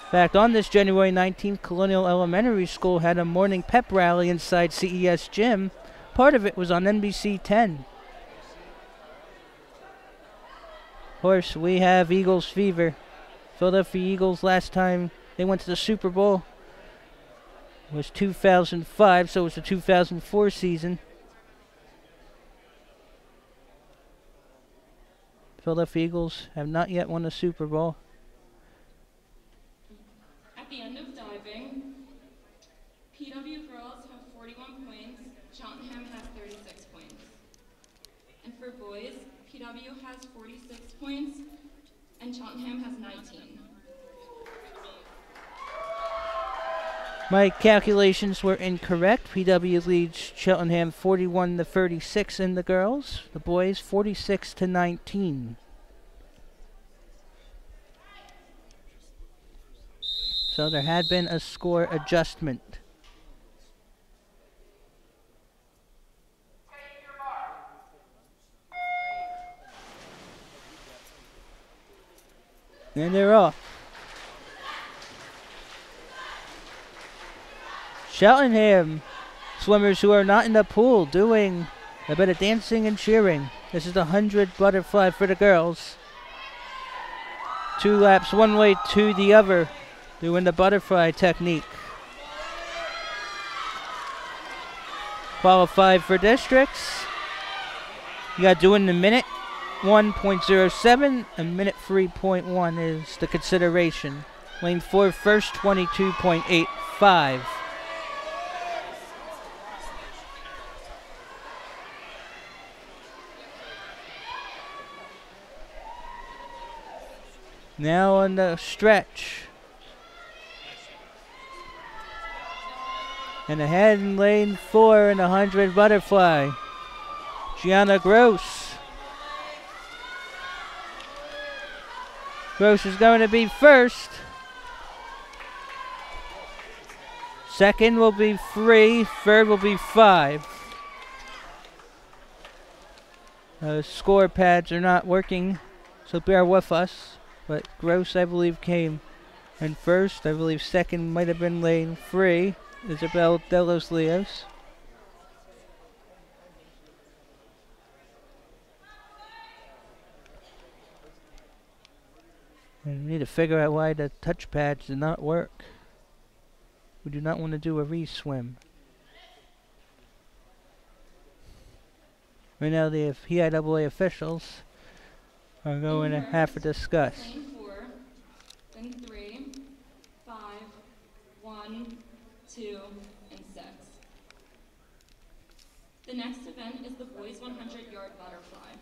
In fact, on this January 19th, Colonial Elementary School had a morning pep rally inside CES Gym. Part of it was on NBC 10. Of course, we have Eagles fever. Philadelphia Eagles, last time they went to the Super Bowl was 2005, so it was the 2004 season. Philadelphia Eagles have not yet won a Super Bowl. At the end of diving, PW girls have 41 points, Cheltenham has 36 points. And for boys, PW has 46 points, and Cheltenham has 19. My calculations were incorrect. PW leads Cheltenham 41-36 in the girls. The boys 46-19. So there had been a score adjustment. And they're off. Cheltenham swimmers who are not in the pool doing a bit of dancing and cheering. This is the 100 butterfly for the girls. 2 laps one way to the other, doing the butterfly technique. Qualified for districts. You got doing the minute 1.07, and minute 3.1 is the consideration. Lane 4 first, 22.85. Now on the stretch. And ahead in lane 4 in the 100 butterfly, Gianna Gross. Gross is going to be first. Second will be 3. Third will be 5. Score pads are not working, so bear with us. But Gross, I believe, came in first. I believe second might have been lane 3, Isabel de los Leos. And we need to figure out why the touchpads did not work. We do not want to do a re-swim. Right now the PIAA officials are going to have to discuss. Lane 4, then 3, 5, 1, 2, and 6. The next event is the boys 100-yard butterfly.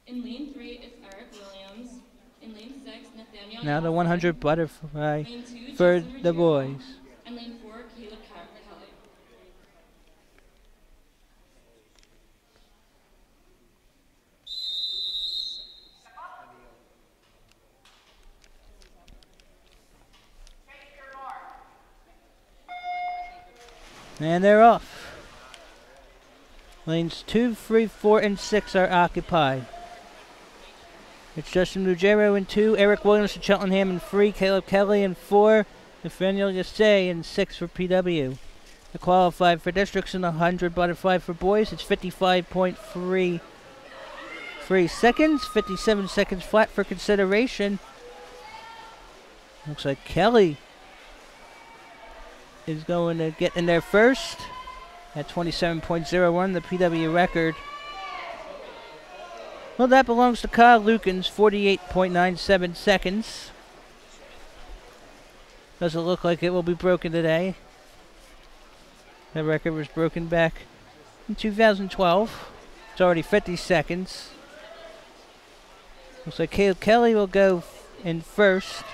In lane 3 is Eric Williams. In lane 6, Nathaniel. Now the 100 butterfly lane 2, for Jason the Ruggiero. boys. And lane 4, Caleb Kelly. And they're off. Lanes 2, 3, 4, and 6 are occupied. It's Justin Ruggiero in 2, Eric Williams for Cheltenham in 3, Caleb Kelly in 4, Nathaniel Yassay in 6 for PW. The qualified for districts in the 100 butterfly for boys, it's 55.33 seconds, 57 seconds flat for consideration. Looks like Kelly is going to get in there first at 27.01, the PW record. Well, that belongs to Kyle Lukens, 48.97 seconds. Doesn't look like it will be broken today. That record was broken back in 2012. It's already 50 seconds. Looks like Caleb Kelly will go in first.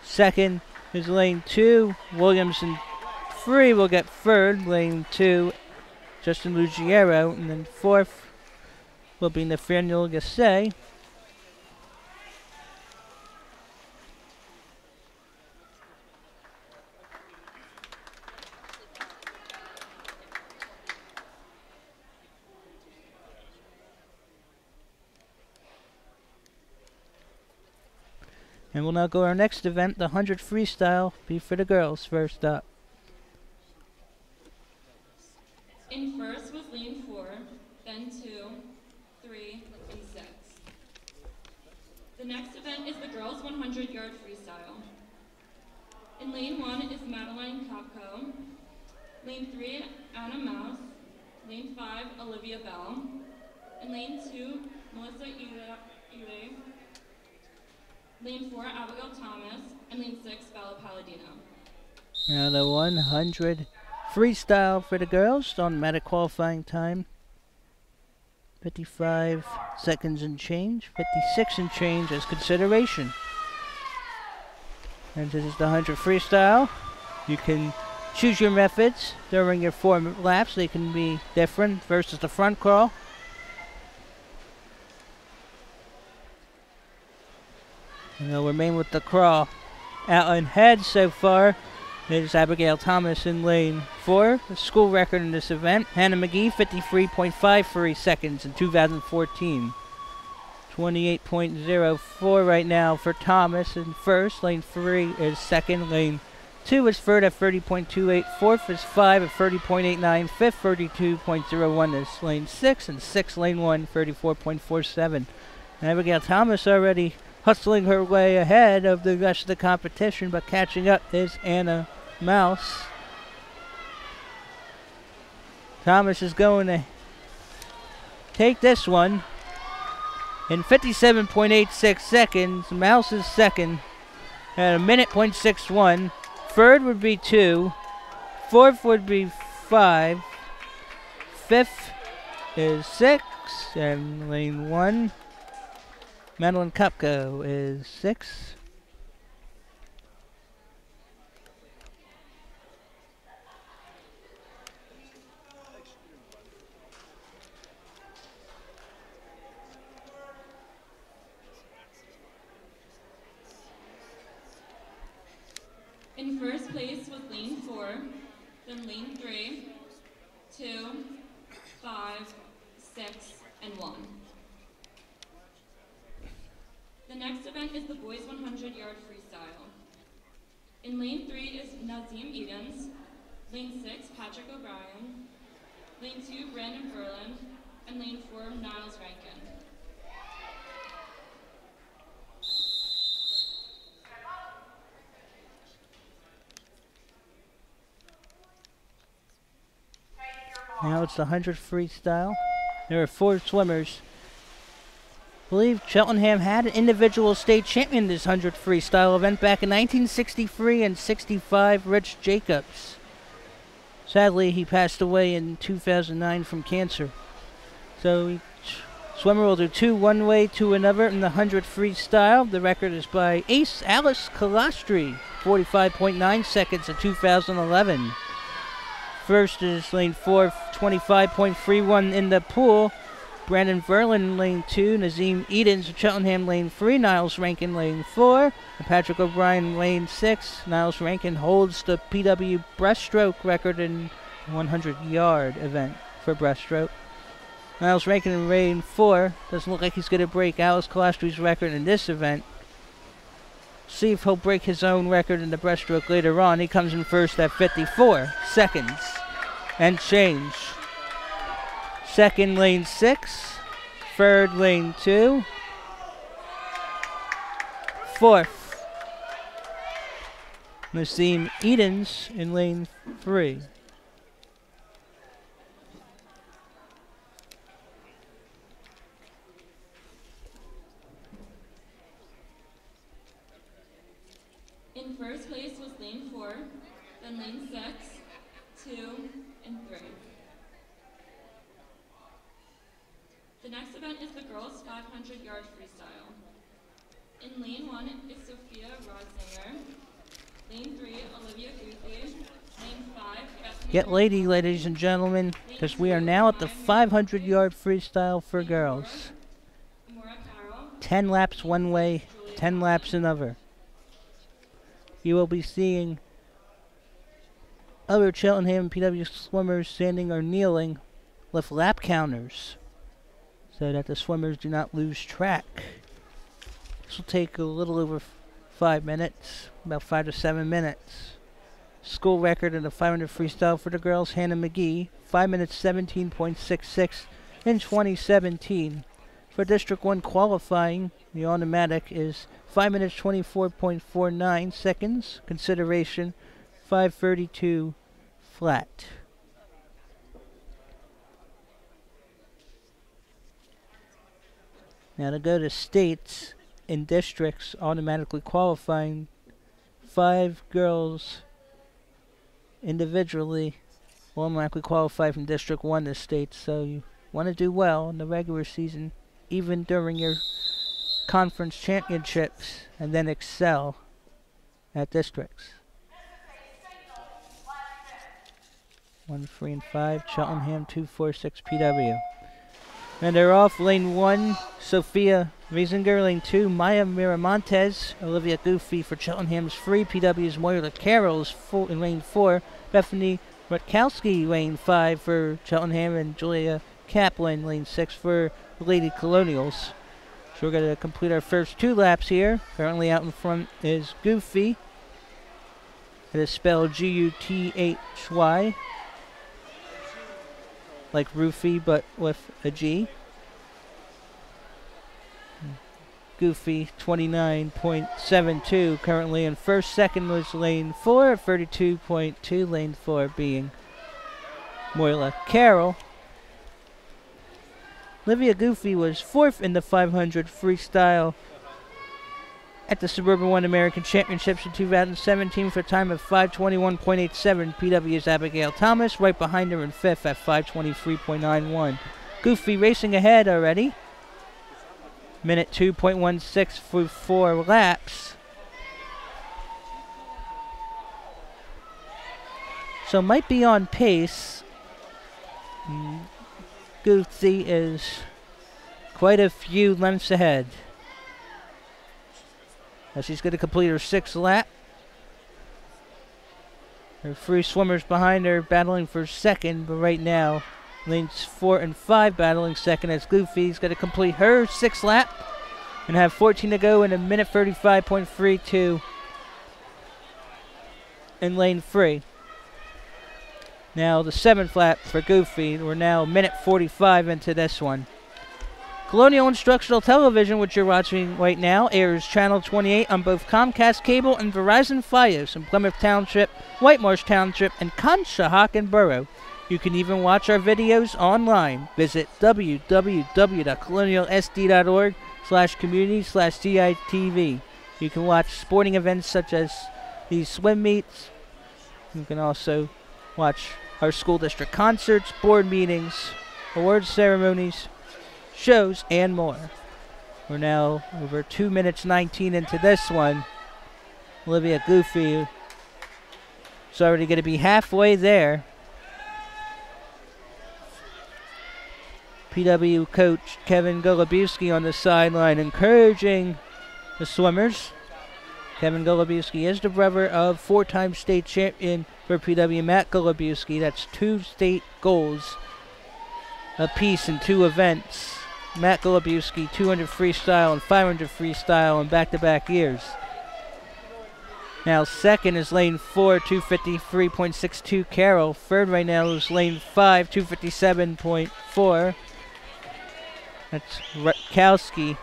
Second is lane 2. Williams in 3 will get third. Lane 2, Justin Ruggiero. And then fourth will be Nathaniel Yassay. And we'll now go to our next event, the 100 freestyle, be for the girls first up. In first was lane 4, then 2, 3, and 6. The next event is the girls 100-yard freestyle. In lane 1 is Madeline Kopko. Lane 3, Anna Mouse. Lane 5, Olivia Bell. In lane 2, Melissa Ile. Lane 4, Abigail Thomas. And lane 6, Bella Palladino. Now the 100 freestyle for the girls, automatic qualifying time. 55 seconds and change, 56 and change as consideration. And this is the 100 freestyle. You can choose your methods during your 4 laps. They can be different. First is the front crawl. And they'll remain with the crawl. Out ahead so far is Abigail Thomas in lane 4. The school record in this event. Hannah McGee, 53.53 seconds in 2014. 28.04 right now for Thomas in first. Lane 3 is second. Lane 2 is third at 30.28. Fourth is 5 at 30.89. Fifth, 32.01 is lane 6. And sixth, lane 1, 34.47. Abigail Thomas already hustling her way ahead of the rest of the competition, but catching up is Anna Mouse. Thomas is going to take this one in 57.86 seconds. Mouse is second at a minute .61. Third would be 2. Fourth would be 5. Fifth is 6. And lane 1. Madeline Kupko is 6. In first place was lane 4, then lane 3, 2, 5, 6, and 1. The next event is the boys 100-yard freestyle. In lane 3 is Nazim Edens, lane 6 Patrick O'Brien, lane 2 Brandon Ferland, and lane 4 Niles Rankin. Now it's the 100 freestyle. There are 4 swimmers. I believe Cheltenham had an individual state champion in this 100 freestyle event back in 1963 and 65, Rich Jacobs. Sadly, he passed away in 2009 from cancer. So each swimmer will do 2 one way, 2 another in the 100 freestyle. The record is by ace Alice Calastri, 45.9 seconds in 2011. First is lane 4, 25.31 in the pool. Brandon Verlin in lane 2, Nazim Edens of Cheltenham lane 3, Niles Rankin lane 4, and Patrick O'Brien lane 6. Niles Rankin holds the PW breaststroke record in 100-yard event for breaststroke. Niles Rankin in lane 4 doesn't look like he's going to break Alice Calastri's record in this event. See if he'll break his own record in the breaststroke later on. He comes in first at 54 seconds and change. Second, lane 6. Third, lane 2. Fourth, Nazim Edens in lane 3. In first place was lane 4, then lane 6, 2, and 3. The next event is the girls' 500-yard freestyle. In lane 1 is Sophia Rodsinger, lane 3, Olivia Guthrie, lane 5, Bethany Get lady, ladies and gentlemen, because we are now at the 500-yard freestyle for girls. Amora Carroll, 10 laps one way, 10 laps another. You will be seeing other Cheltenham PW swimmers standing or kneeling with lap counters so that the swimmers do not lose track. This will take a little over 5 minutes, about 5 to 7 minutes. School record in the 500 freestyle for the girls, Hannah McGee, 5 minutes 17.66 in 2017. For District 1 qualifying, the automatic is 5 minutes 24.49 seconds. Consideration 5:32 flat. Now to go to states and districts automatically qualifying, 5 girls individually will automatically qualify from District 1 to states. So you want to do well in the regular season, even during your conference championships, and then excel at districts. 1, 3, and 5, Cheltenham, 2, 4, 6, PW. And they're off lane 1, Sophia Riesinger, lane 2, Maya Miramontes. Olivia Goofy for Cheltenham's free. PW's Moira Carroll's in lane 4. Bethany Rutkowski, lane 5 for Cheltenham. And Julia Kaplan, lane 6 for Lady Colonials. So we're going to complete our first 2 laps here. Currently out in front is Goofy. It is spelled G-U-T-H-Y. Like roofie, but with a G. Goofy, 29.72 currently in first. Second was lane 4, 32.2. Lane 4 being Moira Carroll. Olivia Goofy was 4th in the 500 freestyle at the Suburban 1 American Championships in 2017 for a time of 5:21.87. PW's Abigail Thomas right behind her in 5th at 5:23.91. Goofy racing ahead already. Minute 2.16 for 4 laps. So might be on pace. Goofy is quite a few lengths ahead. Now she's going to complete her 6th lap. Her 3 swimmers behind her battling for second, but right now lanes 4 and 5 battling second as Goofy's going to complete her 6th lap and have 14 to go in a minute 35.32 in lane 3. Now the 7th lap for Goofy. We're now a minute 45 into this one. Colonial Instructional Television, which you're watching right now, airs Channel 28 on both Comcast Cable and Verizon Fios in Plymouth Township, Whitemarsh Township, and Conshohocken Borough. You can even watch our videos online. Visit www.colonialsd.org/community/CITV. You can watch sporting events such as these swim meets. You can also watch our school district concerts, board meetings, awards ceremonies, shows, and more. We're now over 2 minutes 19 into this one. Olivia Goofy is already going to be halfway there. PW coach Kevin Golubiewski on the sideline encouraging the swimmers. Kevin Golubiewski is the brother of 4-time state champion for PW Matt Golubiewski. That's 2 state goals apiece in 2 events. Matt Golubiewski, 200 freestyle and 500 freestyle in back-to-back years. Now second is lane 4, 253.62 Carroll. Third right now is lane 5, 257.4. That's Rutkowski.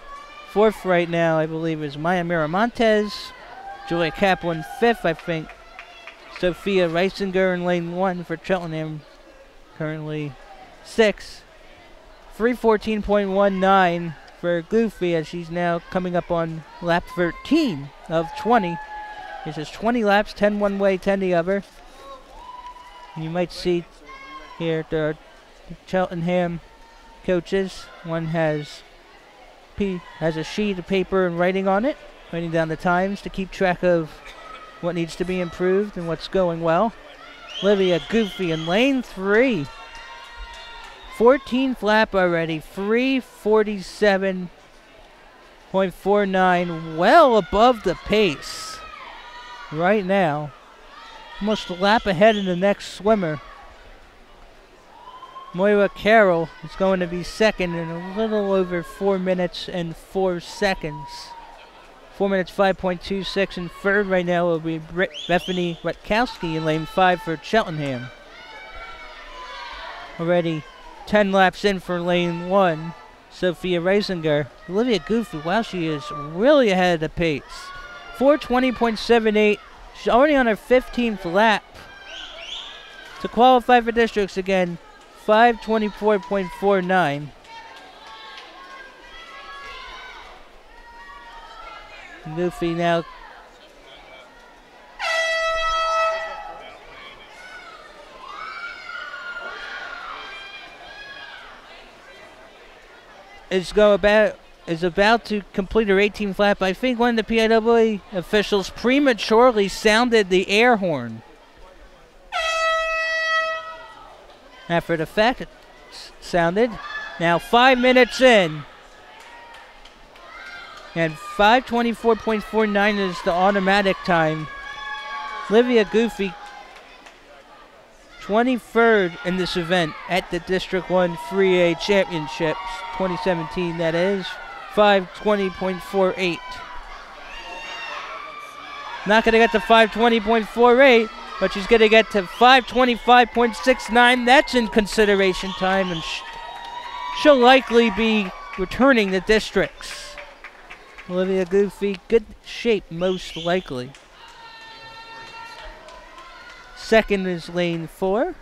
4th right now, I believe, is Maya Miramontes. Julia Kaplan 5th, I think. Sophia Reisinger in lane 1 for Cheltenham. Currently 6th. 3:14.19 for Goofy as she's now coming up on lap 13 of 20. This is 20 laps, 10 one way, 10 the other. And you might see here the Cheltenham coaches. One has a sheet of paper and writing on it, writing down the times to keep track of what needs to be improved and what's going well. Olivia Goofy in lane 3. 14th lap already, 3:47.49, well above the pace right now. Almost a lap ahead of the next swimmer. Moira Carroll is going to be second in a little over 4 minutes and 4 seconds. 4 minutes 5.26, and third right now will be Bethany Rutkowski in lane 5 for Cheltenham. Already 10 laps in for lane 1, Sophia Reisinger. Olivia Goofy, wow, she is really ahead of the pace. 4:20.78, she's already on her 15th lap. To qualify for districts again, 5:24.49. Goofy now is about to complete her 18th lap. I think one of the PWHS officials prematurely sounded the air horn. After the fact, it sounded. Now 5 minutes in. And 5:24.49 is the automatic time. Olivia Goofy, 23rd in this event at the District 1 3A Championships, 2017 that is, 5:20.48. Not going to get to 5:20.48, but she's going to get to 5:25.69. That's in consideration time, and she'll likely be returning the districts. Olivia Goofy, good shape most likely. Second is lane 4.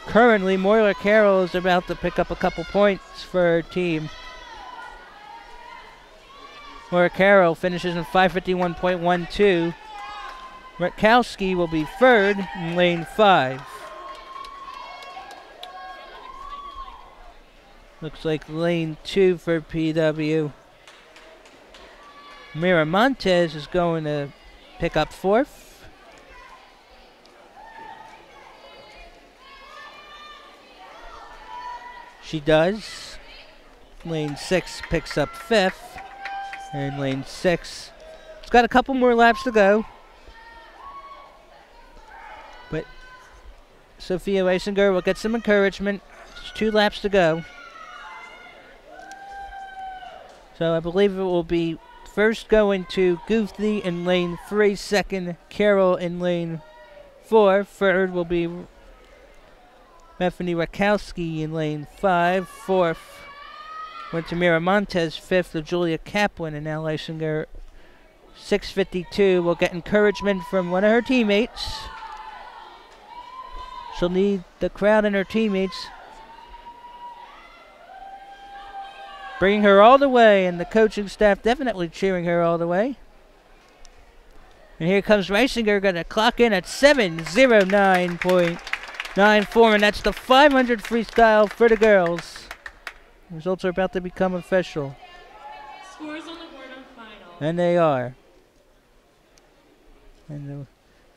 Currently, Moira Carroll is about to pick up a couple points for her team. Moira Carroll finishes in 5:51.12. Rutkowski will be third in lane 5. Looks like lane 2 for PW. Miramontes is going to pick up 4th. She does. Lane 6 picks up 5th. And lane 6. It's got a couple more laps to go. But Sophia Weisinger will get some encouragement. There's 2 laps to go. So I believe it will be first going to Goofy in lane 3, second Carroll in lane 4. Third will be Bethany Rakowski in lane 5. Fourth went to Miramontes. Fifth to Julia Kaplan, and now Leisinger. 6:52 will get encouragement from one of her teammates. She'll need the crowd and her teammates bringing her all the way, and the coaching staff definitely cheering her all the way. And here comes Reisinger, going to clock in at 7:09.94, and that's the 500 freestyle for the girls. Results are about to become official. Scores on the board on final. And they are. And the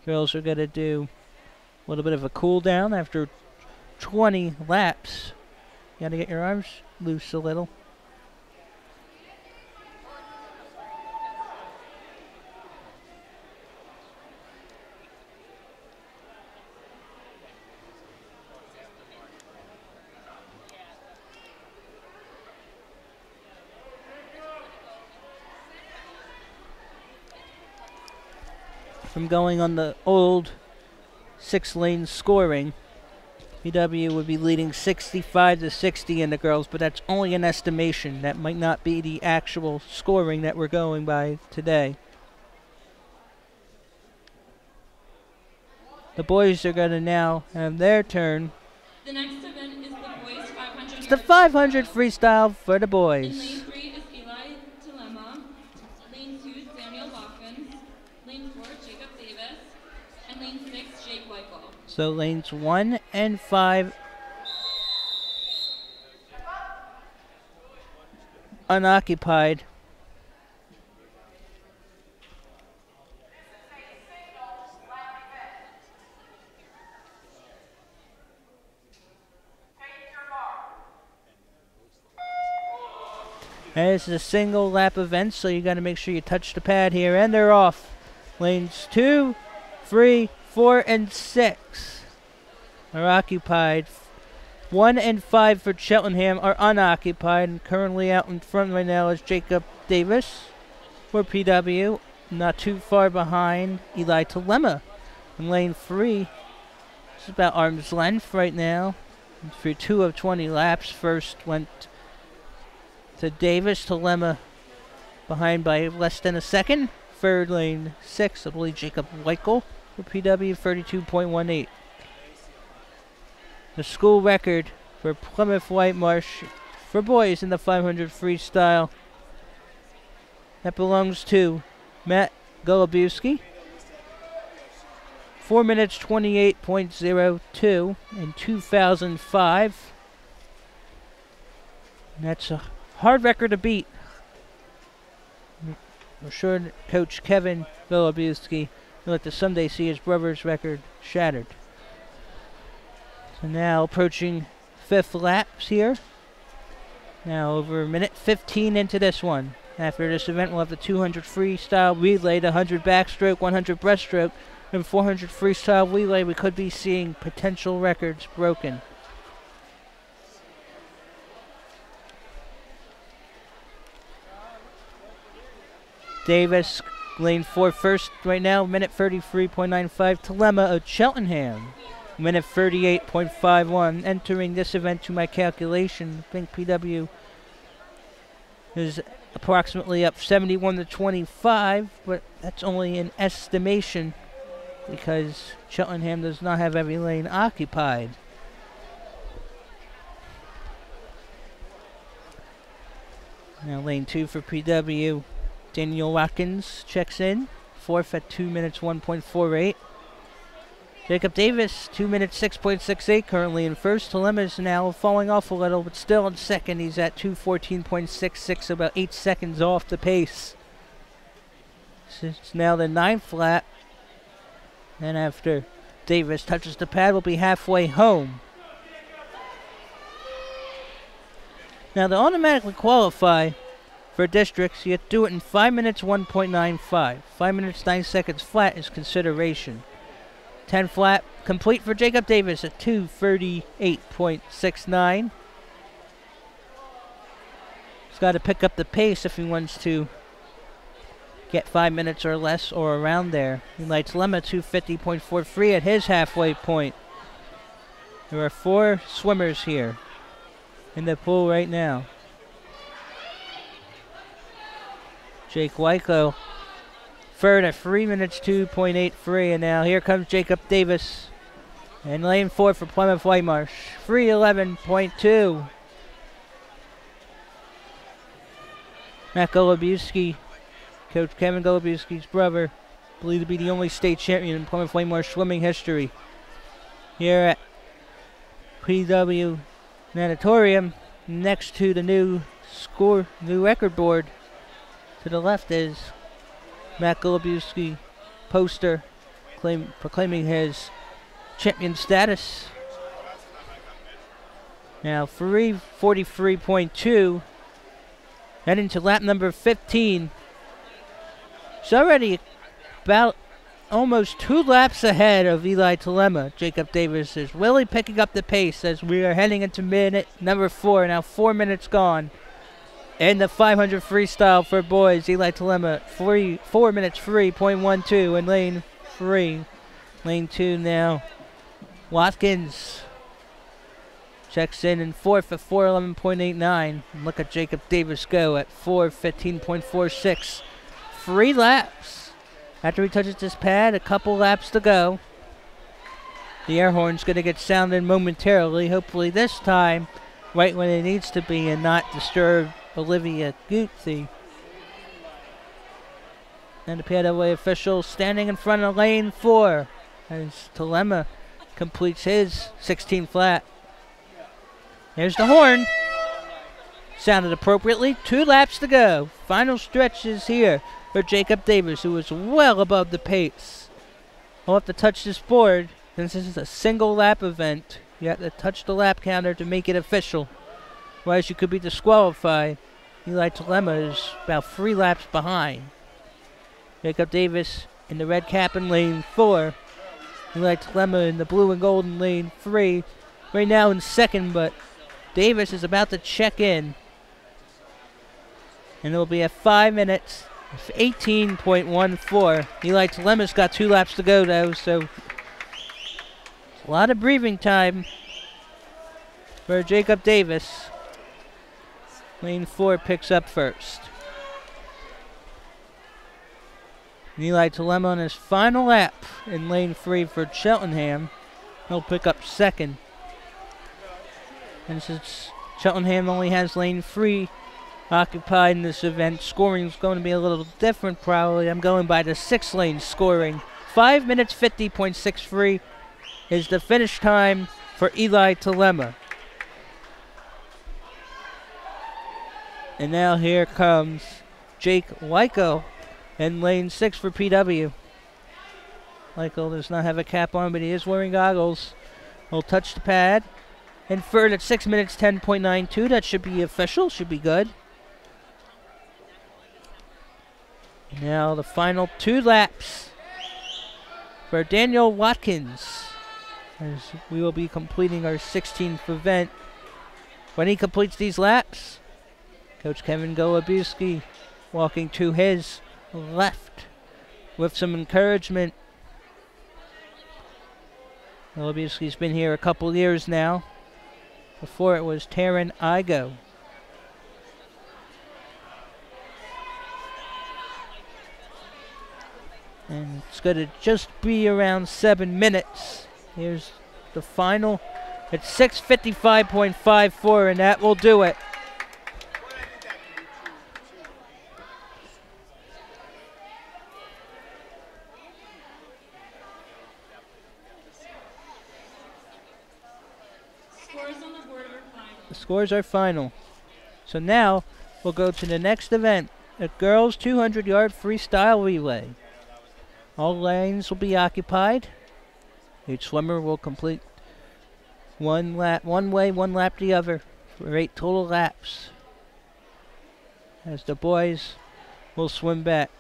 girls are going to do a little bit of a cool down after 20 laps. You got to get your arms loose a little. From going on the old 6-lane scoring, PW would be leading 65-60 in the girls, but that's only an estimation. That might not be the actual scoring that we're going by today. The boys are going to now have their turn. The next event is the boys 500. It's the 500 freestyle for the In boys. lane 3 is Eli Telema. Lane 2 is Daniel Watkins. Lane 4 Jacob Davis. And lane 6 Jake Weichel. So lanes 1 and 5 unoccupied. And this is a single lap event, so you got to make sure you touch the pad here, and they're off. Lanes 2, 3, 4, and 6 are occupied. 1 and 5 for Cheltenham are unoccupied, and currently out in front right now is Jacob Davis for PW. Not too far behind, Eli Telema in lane 3. It's about arm's length right now. For 2 of 20 laps, first went to Davis. Telema behind by less than a second. Third, lane 6, I believe Jacob Weichel for PW, 32.18. The school record for Plymouth Whitemarsh for boys in the 500 freestyle. That belongs to Matt Golubiewski. 4 minutes 28.02 in 2005. And that's a hard record to beat. I'm sure Coach Kevin Golubiewski will like to someday see his brother's record shattered. So now approaching 5th laps here. Now over a minute 15 into this one. After this event, we'll have the 200 freestyle relay, the 100 backstroke, 100 breaststroke, and 400 freestyle relay. We could be seeing potential records broken. Davis, lane 4 first right now, minute 33.95. Telema of Cheltenham, minute 38.51. Entering this event to my calculation, I think PW is approximately up 71 to 25, but that's only an estimation because Cheltenham does not have every lane occupied. Now lane 2 for PW. Daniel Watkins checks in, 4th at 2 minutes 1.48. Jacob Davis, 2 minutes 6.68, currently in first. Telema is now falling off a little, but still in second. He's at 2:14.66, about 8 seconds off the pace. It's now the 9th lap. And after Davis touches the pad, we'll be halfway home. Now to automatically qualify for districts, you have to do it in 5 minutes 1.95. 5 minutes 9 seconds flat is consideration. 10 flat complete for Jacob Davis at 2:38.69. He's got to pick up the pace if he wants to get 5 minutes or less or around there. He lights Lemma 2:50.43 at his halfway point. There are 4 swimmers here in the pool right now. Jake Wyko third at 3 minutes 2.83, and now here comes Jacob Davis in lane 4 for Plymouth Whitemarsh, 3:11.2. Matt Golubiewski, Coach Kevin Golubiewski's brother, believed to be the only state champion in Plymouth Whitemarsh swimming history. Here at PW Natatorium, next to the new record board. To the left is Matt Golubiewski poster proclaiming his champion status. Now 3:43.2, heading to lap number 15. He's already about almost 2 laps ahead of Eli Telema. Jacob Davis is really picking up the pace as we are heading into minute number 4. Now 4 minutes gone. And the 500 freestyle for boys, Eli Telema, 4 minutes 3.12 in lane 3. Lane 2 now. Watkins checks in 4th at 4:11.89. Look at Jacob Davis go at 4:15.46. 3 laps. After he touches this pad, a couple laps to go. The air horn's going to get sounded momentarily, hopefully this time right when it needs to be and not disturb Olivia Gutsy. And the PWA official standing in front of lane 4 as Telema completes his 16 flat. There's the horn. Sounded appropriately. 2 laps to go. Final stretch is here for Jacob Davis, who is well above the pace. I'll have to touch this board since this is a single lap event. You have to touch the lap counter to make it official. Otherwise, you could be disqualified. Eli Telema is about 3 laps behind. Jacob Davis in the red cap in lane 4. Eli Telema in the blue and gold in lane 3. Right now in second, but Davis is about to check in. And it will be at 5 minutes 18.14. Eli Telema's got 2 laps to go, though, so a lot of breathing time for Jacob Davis. Lane 4 picks up first. Eli Telema on his final lap in lane 3 for Cheltenham. He'll pick up second. And since Cheltenham only has lane 3 occupied in this event, scoring is going to be a little different probably. I'm going by the 6 lane scoring. 5 minutes 50.63 is the finish time for Eli Telema. And now here comes Jake Wyko in lane 6 for PW. Wyko does not have a cap on, but he is wearing goggles. He'll touch the pad. And third at 6 minutes 10.92. That should be official. Should be good. Now the final 2 laps for Daniel Watkins, as we will be completing our 16th event. When he completes these laps, Coach Kevin Golubiewski walking to his left with some encouragement. Golubiewski's been here a couple years now. Before it was Taryn Igo. And it's going to just be around 7 minutes. Here's the final. It's 6:55.54, and that will do it. Scores on the board are final. The scores are final. So now we'll go to the next event, a girls 200-yard freestyle relay. All lanes will be occupied. Each swimmer will complete one lap one way, 1 lap the other for 8 total laps. As the boys will swim back.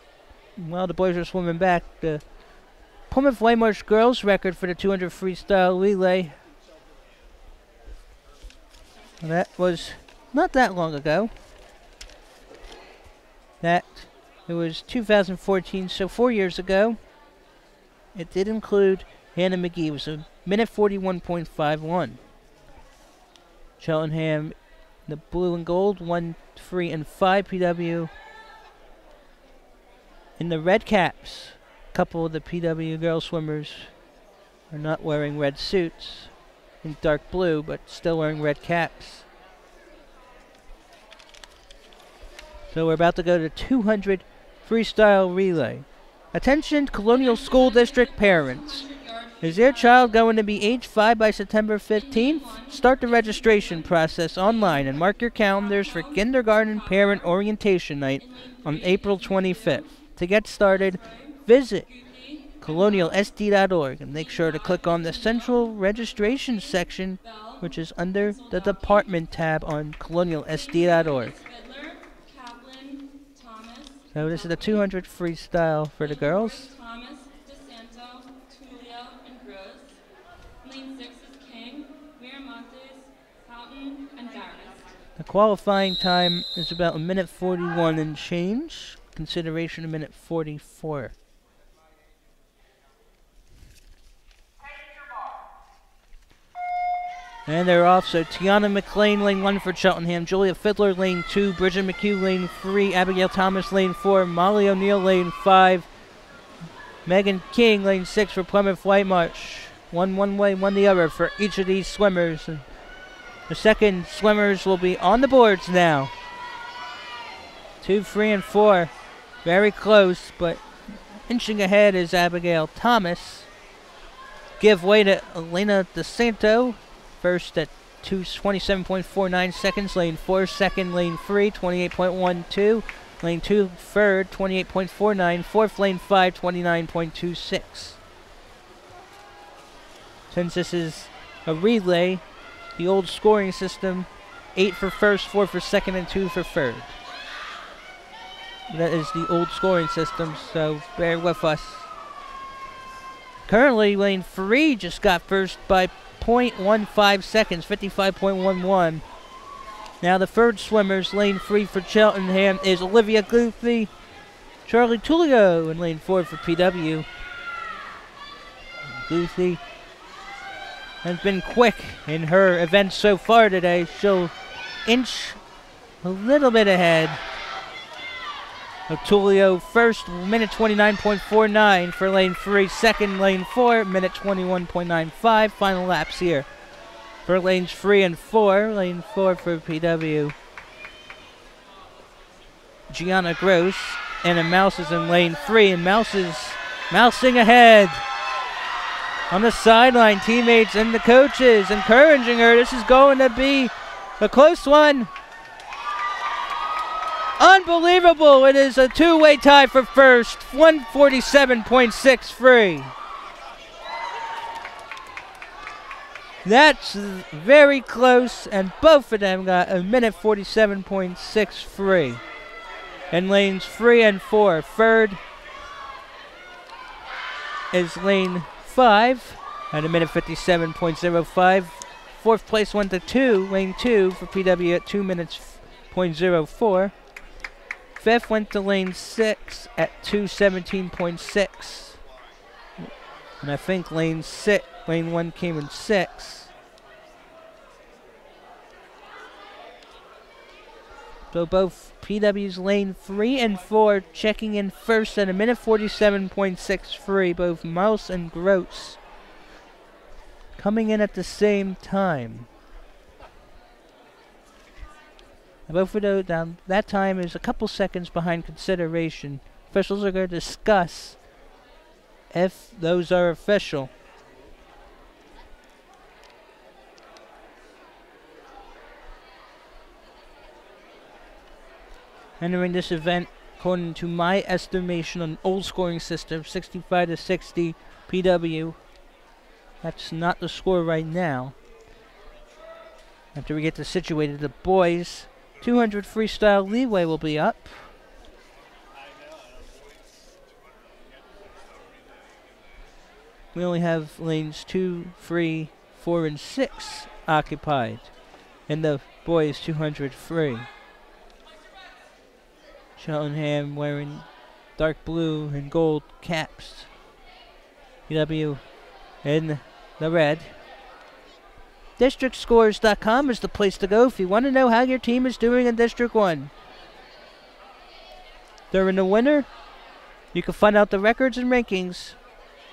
While the boys are swimming back, the Plymouth Whitemarsh girls record for the 200 freestyle relay. That was not that long ago. It was 2014, so 4 years ago. It did include Hannah McGee. It was a minute 41.51. Cheltenham, the blue and gold, 1, 3, and 5 PW. In the red caps, a couple of the PW girl swimmers are not wearing red suits in dark blue, but still wearing red caps. So we're about to go to 200 freestyle relay. Attention Colonial School District parents. Is your child going to be age 5 by September 15th? Start the registration process online and mark your calendars for kindergarten parent orientation night on April 25th. To get started, visit colonialsd.org and make sure to click on the central registration section, which is under the department tab on colonialsd.org. So this is the 200 freestyle for the girls. Thomas, DeSanto, Tulio, and Gross. Lane 6 is King, Miramontes, Houghton, and Garris. The qualifying time is about 1:41 and change. Consideration 1:44. And they're off, so Tiana McLean, lane 1 for Cheltenham, Julia Fiddler, lane 2, Bridget McHugh, lane 3, Abigail Thomas, lane 4, Molly O'Neill, lane 5, Megan King, lane 6 for Plymouth Whitemarsh. One way, one the other for each of these swimmers. And the second swimmers will be on the boards now. 2, 3, and 4. Very close, but inching ahead is Abigail Thomas. Give way to Elena DeSanto. First at 27.49 seconds. Lane 4 second. Lane 3 28.12. Lane 2 third 28.49. Fourth lane 5 29.26. Since this is a relay, the old scoring system, 8 for first, 4 for second, and 2 for third. That is the old scoring system, so bear with us. Currently, lane 3 just got first by 0.15 seconds, 55.11. Now the third swimmers, lane 3 for Cheltenham is Olivia Goofy, Charlie Tulio in lane 4 for PW. Goofy has been quick in her events so far today. She'll inch a little bit ahead of Tulio. First, minute 29.49 for lane 3. Second, lane 4, minute 21.95. Final laps here for lanes 3 and 4. Lane 4 for PW. Gianna Gross and a Mouse is in lane 3, and Mouse is mousing ahead. On the sideline, teammates and the coaches encouraging her. This is going to be a close one. Unbelievable. It is a two-way tie for first. 147.63. That's very close, and both of them got a minute 47.63. In lanes 3 and 4, third is lane 5 at a minute 57.05. Fourth place went to 2, lane 2 for PW at 2 minutes .04. Fifth went to lane 6 at 2:17.6. And I think lane 1 came in 6. So both PW's lane 3 and 4 checking in first at a minute 47.63. Both Mouse and Gross coming in at the same time. And both of those down. That time is a couple seconds behind consideration. Officials are going to discuss if those are official. Entering this event, according to my estimation on old scoring system, 65-60 PW. That's not the score right now. After we get this situated, the boys' 200 freestyle leeway will be up. We only have lanes 2, 3, 4, and 6 occupied in the boys' 200 free. Cheltenham wearing dark blue and gold caps. PW in the red. DistrictScores.com is the place to go if you want to know how your team is doing in District 1. During the winter, you can find out the records and rankings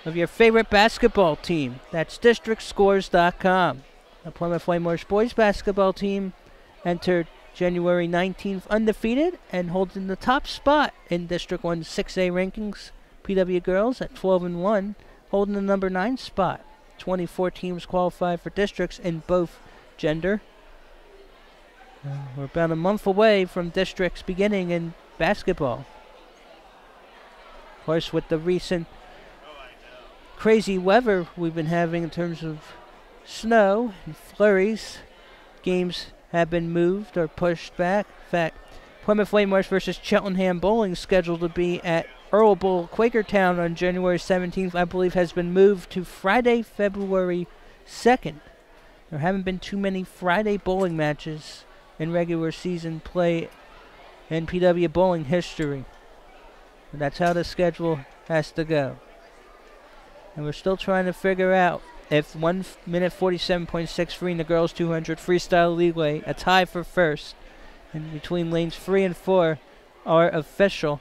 of your favorite basketball team. That's DistrictScores.com. The Plymouth Whitemarsh boys basketball team entered January 19th undefeated and holding the top spot in District 1's 6A rankings. PW girls at 12-1, holding the number 9 spot. 24 teams qualified for districts in both gender. We're about a month away from districts beginning in basketball. Of course, with the recent crazy weather we've been having in terms of snow and flurries, games have been moved or pushed back. In fact, Plymouth Whitemarsh versus Cheltenham bowling scheduled to be at Earl Bowl, Quakertown on January 17th, I believe, has been moved to Friday, February 2nd. There haven't been too many Friday bowling matches in regular season play in PW bowling history. But that's how the schedule has to go. And we're still trying to figure out if 1 minute 47.63 in the girls' 200 freestyle leeway, a tie for first, and between lanes 3 and 4 are official.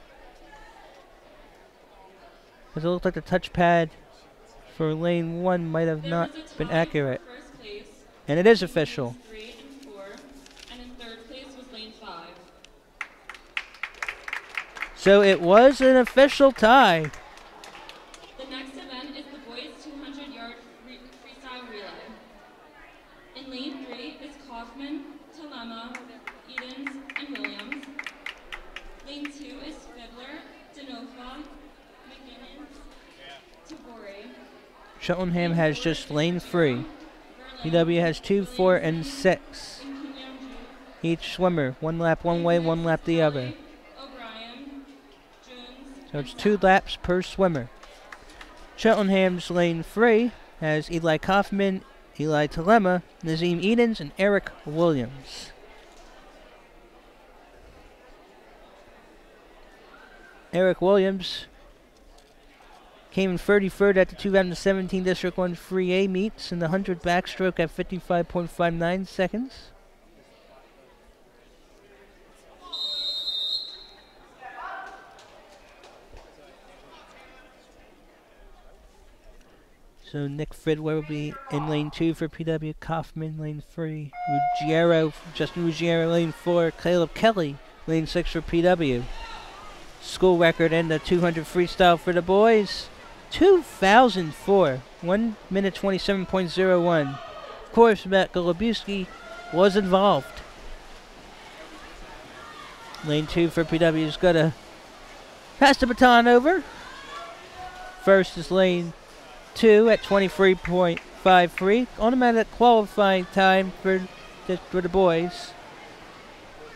Because it looked like the touchpad for lane 1 might have not been accurate. And it is official. 3 and 4, and in third place was lane 5. So it was an official tie. The next event is the boys' 200-yard freestyle relay. In lane 3 is Kaufman, Telema, Edens, and Williams. Lane 2 is Fiddler, Denofa, McGinnis, Tabori. Cheltenham has just lane 3. PW has 2, 4, and 6. Each swimmer, 1 lap one way, 1 lap the other. So it's 2 laps per swimmer. Cheltenham's lane 3 has Eli Kaufman, Eli Telema, Nazim Edens, and Eric Williams. Eric Williams came in 33rd at the 2017 District 1 3A meets in the 100 backstroke at 55.59 seconds. So Nick Fridwell will be in lane 2 for PW, Kaufman lane 3, Justin Ruggiero lane 4, Caleb Kelly lane 6 for PW. School record in the 200 freestyle for the boys, 2004, 1 minute 27.01. Of course, Matt Golubowski was involved. Lane 2 for PW is going to pass the baton over. First is lane 2 at 23.5 2:35 free. Automatic qualifying time for the boys.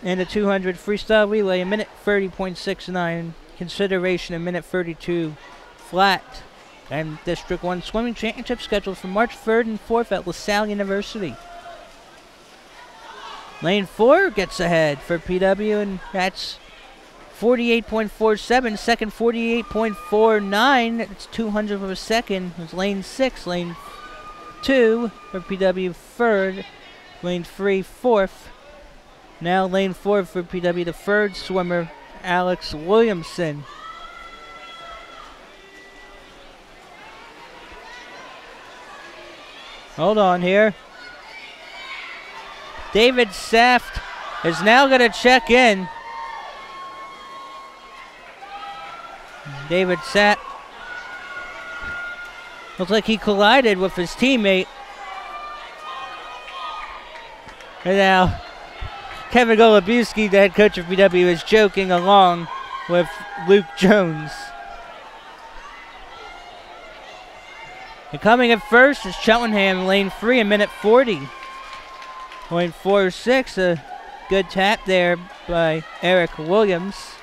And the 200 freestyle relay, 1:30.69. Consideration, 1:32 flat. And District 1 Swimming Championship scheduled for March 3rd and 4th at LaSalle University. Lane 4 gets ahead for PW, and that's 48.47. Second, 48.49. It's 200 of a second. It's lane 6. Lane 2 for PW, third. Lane 3, fourth. Now lane 4 for PW, the third swimmer, Alex Williamson. Hold on here. David Saft is now going to check in. David Saft looks like he collided with his teammate. And now Kevin Golubiewski, the head coach of PW, is joking along with Luke Jones. And coming at first is Cheltenham, lane 3, 1:40. Lane 4-6, a good tap there by Eric Williams.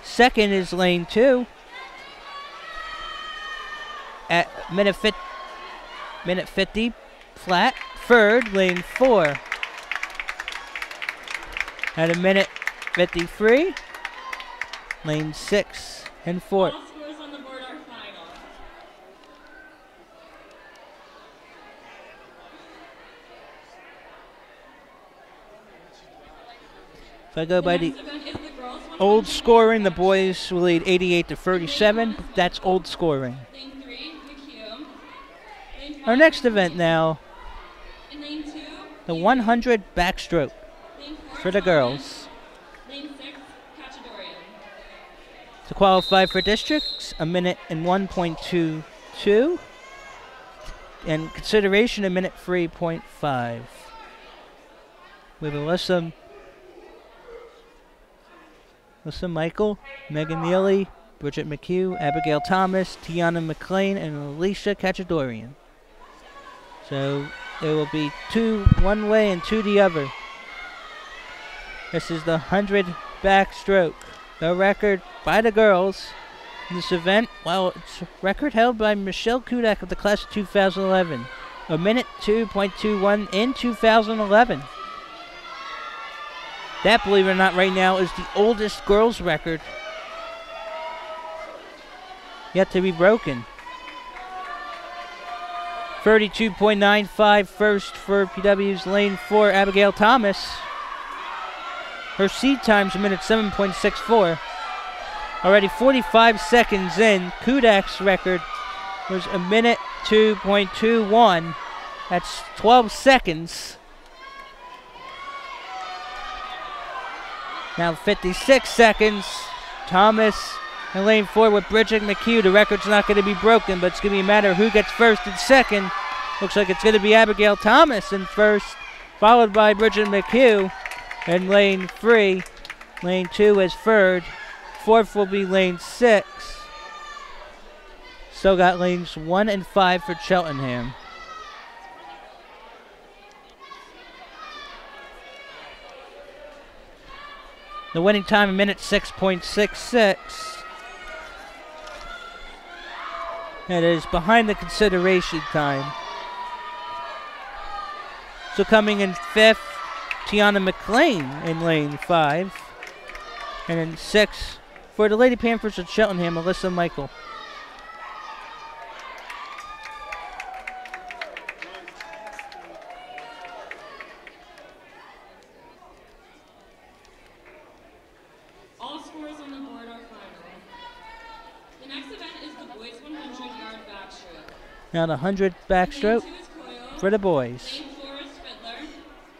Second is lane 2 at minute 50 flat. Third, lane 4 at 1:53. Lane 6 and 4. All scores on the board are final. If I go by the Next event is the girls' old 100 scoring, the boys will lead 88-37. That's old scoring. Lane 3, McHugh. Lane 5, Our next event now, in lane 2, the 100 backstroke lane 4, for the Thomas. girls. Lane 6, Cachadorian. To qualify for districts, 1:01.22. And consideration, 1:03.5. With Alyssa Michael, Megan Neely, Bridget McHugh, Abigail Thomas, Tiana McLean, and Alicia Cachadorian. So there will be 2 one way and 2 the other. This is the 100 backstroke. The record by the girls in this event, well, it's a record held by Michelle Kudak of the class of 2011. 1:02.21 in 2011. That, believe it or not, right now is the oldest girls record yet to be broken. 32.95 first for PW's lane 4, Abigail Thomas. Her seed time's 1:07.64. Already 45 seconds in. Kudak's record was 1:02.21. That's 12 seconds. Now 56 seconds. Thomas in lane 4 with Bridget McHugh. The record's not going to be broken, but it's going to be a matter of who gets first and second. Looks like it's going to be Abigail Thomas in first, followed by Bridget McHugh in lane 3. Lane 2 is third. Fourth will be lane 6. Still got lanes 1 and 5 for Cheltenham. The winning time, 1:06.66. That is behind the consideration time. So coming in 5th, Tiana McLean in lane 5. And in 6th, for the Lady Panthers of Cheltenham, Alyssa Michael. All scores on the board are final. The next event is the boys 100-yard backstroke. Now the 100 backstroke Lane 2 is Coyle. for the boys. Lane 4 is Fiddler.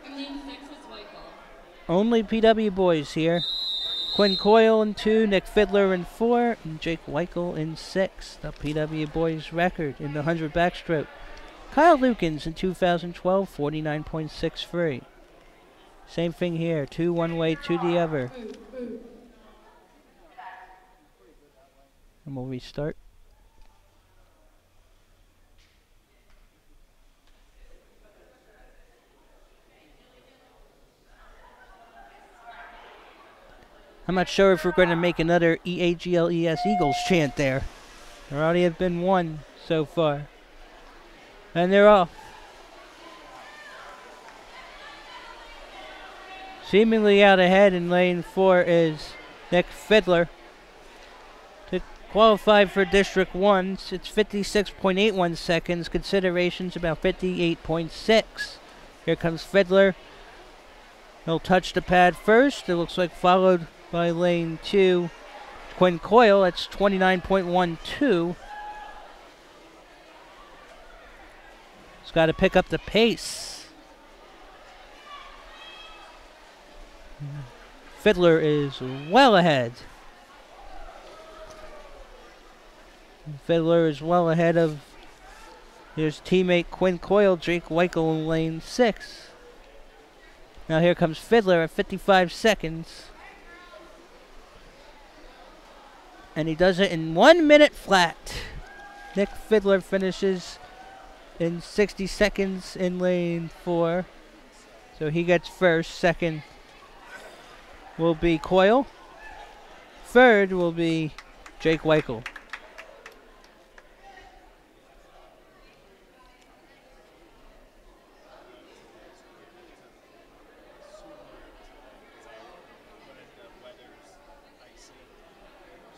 And lane 6 is Weichel. Only PW boys here. Quinn Coyle in 2, Nick Fiddler in 4, and Jake Weichel in 6. The PW boys record in the 100 backstroke. Kyle Lukens in 2012, 49.63. Same thing here, 2 one way, 2 the other. And we'll restart. I'm not sure if we're going to make another EAGLES Eagles chant there. There already have been one so far. And they're off. Seemingly out ahead in lane 4 is Nick Fiddler. To qualify for District 1, it's 56.81 seconds. Considerations about 58.6. Here comes Fiddler. He'll touch the pad first. It looks like followed by lane 2. Quinn Coyle, that's 29.12. He's got to pick up the pace. Fiddler is well ahead. Fiddler is well ahead of his teammate Quinn Coyle, Jake Weichel in lane 6. Now here comes Fiddler at 55 seconds. And he does it in 1 minute flat. Nick Fiddler finishes in 60 seconds in lane 4. So he gets first. Second will be Coyle. Third will be Jake Weichel.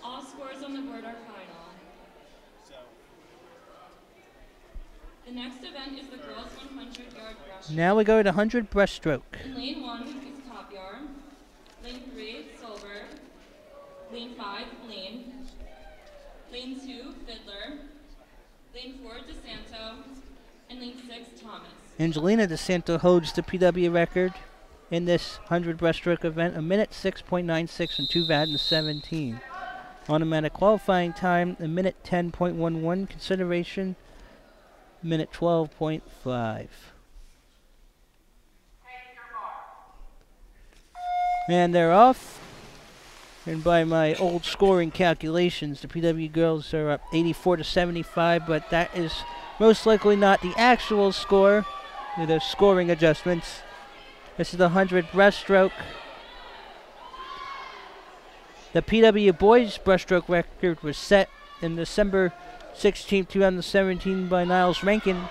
All scores on the board are final. The next event is the girls' 100-yard breaststroke. Now we go to 100 breaststroke. In lane 1 is Kopyar, lane 3 Solberg, lane 5 Lane, lane 2 Fiddler, lane 4 DeSanto, and lane 6 Thomas. Angelina DeSanto holds the PW record in this 100 breaststroke event, a minute 6.96 and 2 VAD and 17. Automatic qualifying time, a minute 10.11. Consideration, minute 12.5. And they're off. And by my old scoring calculations, the PW girls are up 84 to 75, but that is most likely not the actual score. They're scoring adjustments. This is the 100 breaststroke. The PW boys breaststroke record was set in December 16, 2017 by Niles Rankin,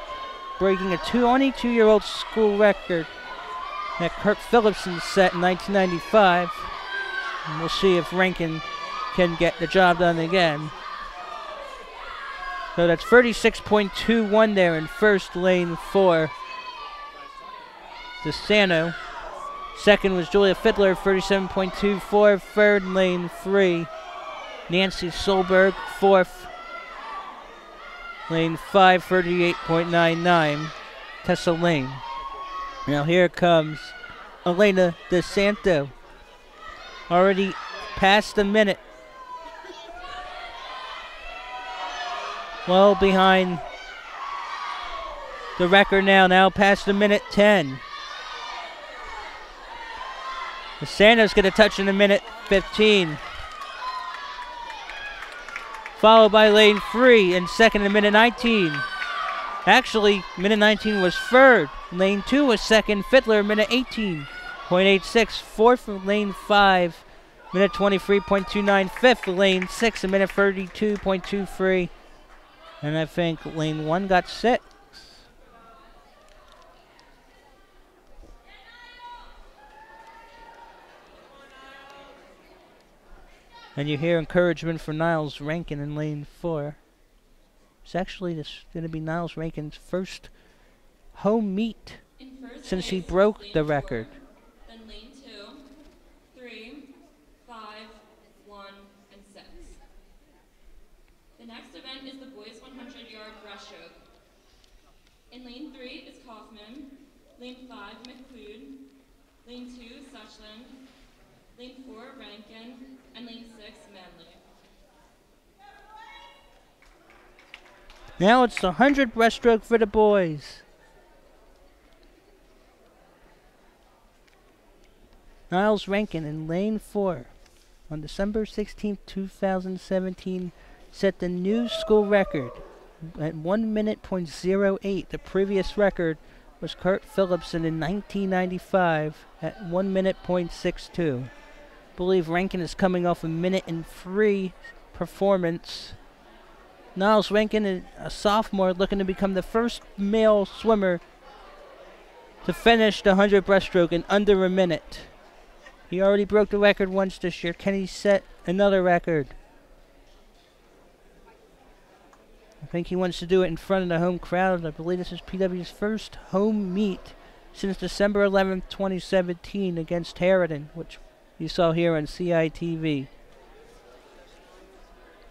breaking a 22-year-old school record that Kurt Phillipson set in 1995. And we'll see if Rankin can get the job done again. So that's 36.21 there in first, lane 4. DeSanto. Second was Julia Fiddler, 37.24. Third, lane 3. Nancy Solberg. Fourth, lane 5, 38.99. Tessa Lane. Now here comes Elena DeSanto. Already past a minute. Well behind the record now past a minute 10. DeSanto's going to touch in a minute 15. Followed by lane 3 and second in a minute 19. Actually, minute 19 was third. Lane 2 was second. Fiddler, minute 18.86. Fourth, lane 5, minute 23.29. Fifth, lane 6, a minute 32.23. And I think lane 1 got 6. And you hear encouragement for Niles Rankin in lane 4. It's actually going to be Niles Rankin's first home meet since he broke the record. Then lane 2, 3, 5, 1, and 6. The next event is the boys' 100-yard breaststroke. In lane 3 is Kaufman, lane 5 McLeod, lane 2 Suchland, lane 4 Rankin, and lane 6 Medley. Now it's the 100 breaststroke for the boys. Niles Rankin in lane 4 on December 16, 2017 set the new school record at 1 minute .08. The previous record was Kurt Phillipson in 1995 at 1 minute .62. believe Rankin is coming off a 1:03 performance. Niles Rankin, a sophomore, looking to become the first male swimmer to finish the 100 breaststroke in under a minute. He already broke the record once this year. Can he set another record? I think he wants to do it in front of the home crowd. I believe this is PW's first home meet since December 11th, 2017 against Harridan, which you saw here on CITV.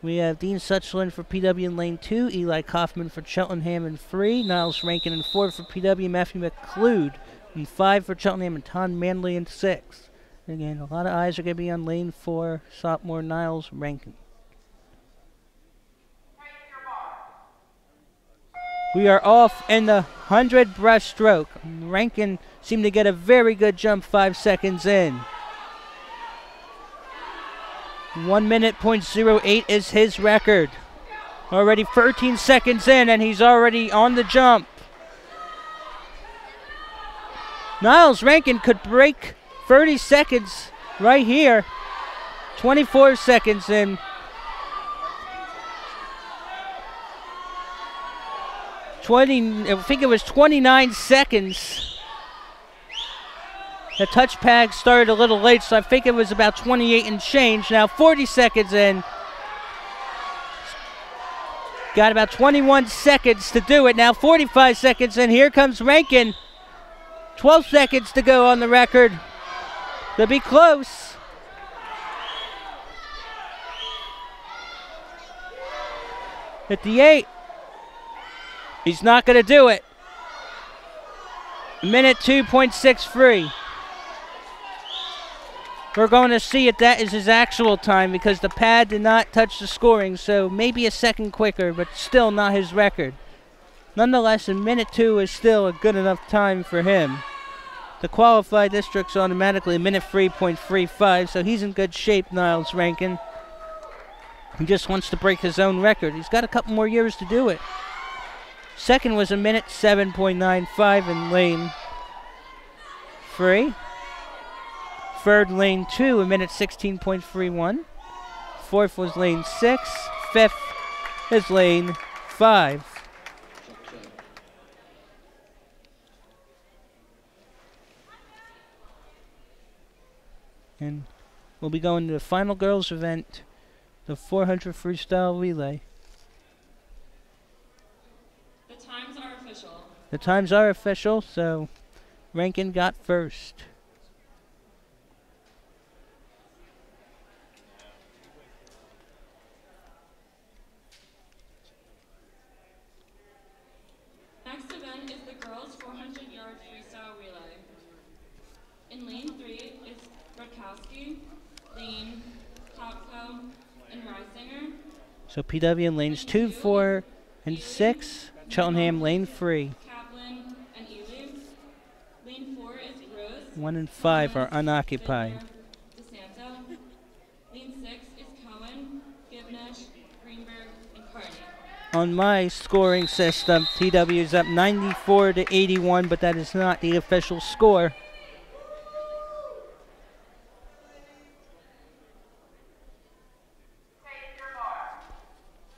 We have Dean Suchland for PW in lane 2, Eli Kaufman for Cheltenham in 3, Niles Rankin in 4 for PW, Matthew McLeod in 5 for Cheltenham, and Tom Manley in 6. Again, a lot of eyes are going to be on lane 4, sophomore Niles Rankin. We are off in the 100 breaststroke. Rankin seemed to get a very good jump 5 seconds in. 1:08 is his record. Already 13 seconds in, and he's already on the jump. Niles Rankin could break 30 seconds right here. 24 seconds in. I think it was 29 seconds. The touch pad started a little late, so I think it was about 28 and change. Now 40 seconds in. Got about 21 seconds to do it. Now 45 seconds in. Here comes Rankin. 12 seconds to go on the record. They'll be close. At the 8. He's not going to do it. 2:63. We're going to see if that is his actual time because the pad did not touch the scoring, so maybe a second quicker, but still not his record. Nonetheless, 1:02 is still a good enough time for him. The qualified district's automatically 1:03.35, so he's in good shape, Niles Rankin. He just wants to break his own record. He's got a couple more years to do it. Second was 1:07.95 in lane 3. Third, lane 2, 1:16.31. Fourth was lane 6. Fifth is lane 5. And we'll be going to the final girls event, the 400 freestyle relay. The times are official. The times are official, so Rankin got first. Next event is the girls 400-yard freestyle relay. In lane 3 is Rutkowski, Lane, Topko, and Reisinger. So PW in lanes 2, 4, and 6. Cheltenham lane 3. Kaplan and Ely. Lane 4 is Rose. 1 and 5 are unoccupied. DeSanto. Lane 6 is Cohen, Gibnish, Greenberg, and Carney. On my scoring system, TW is up 94-81, but that is not the official score.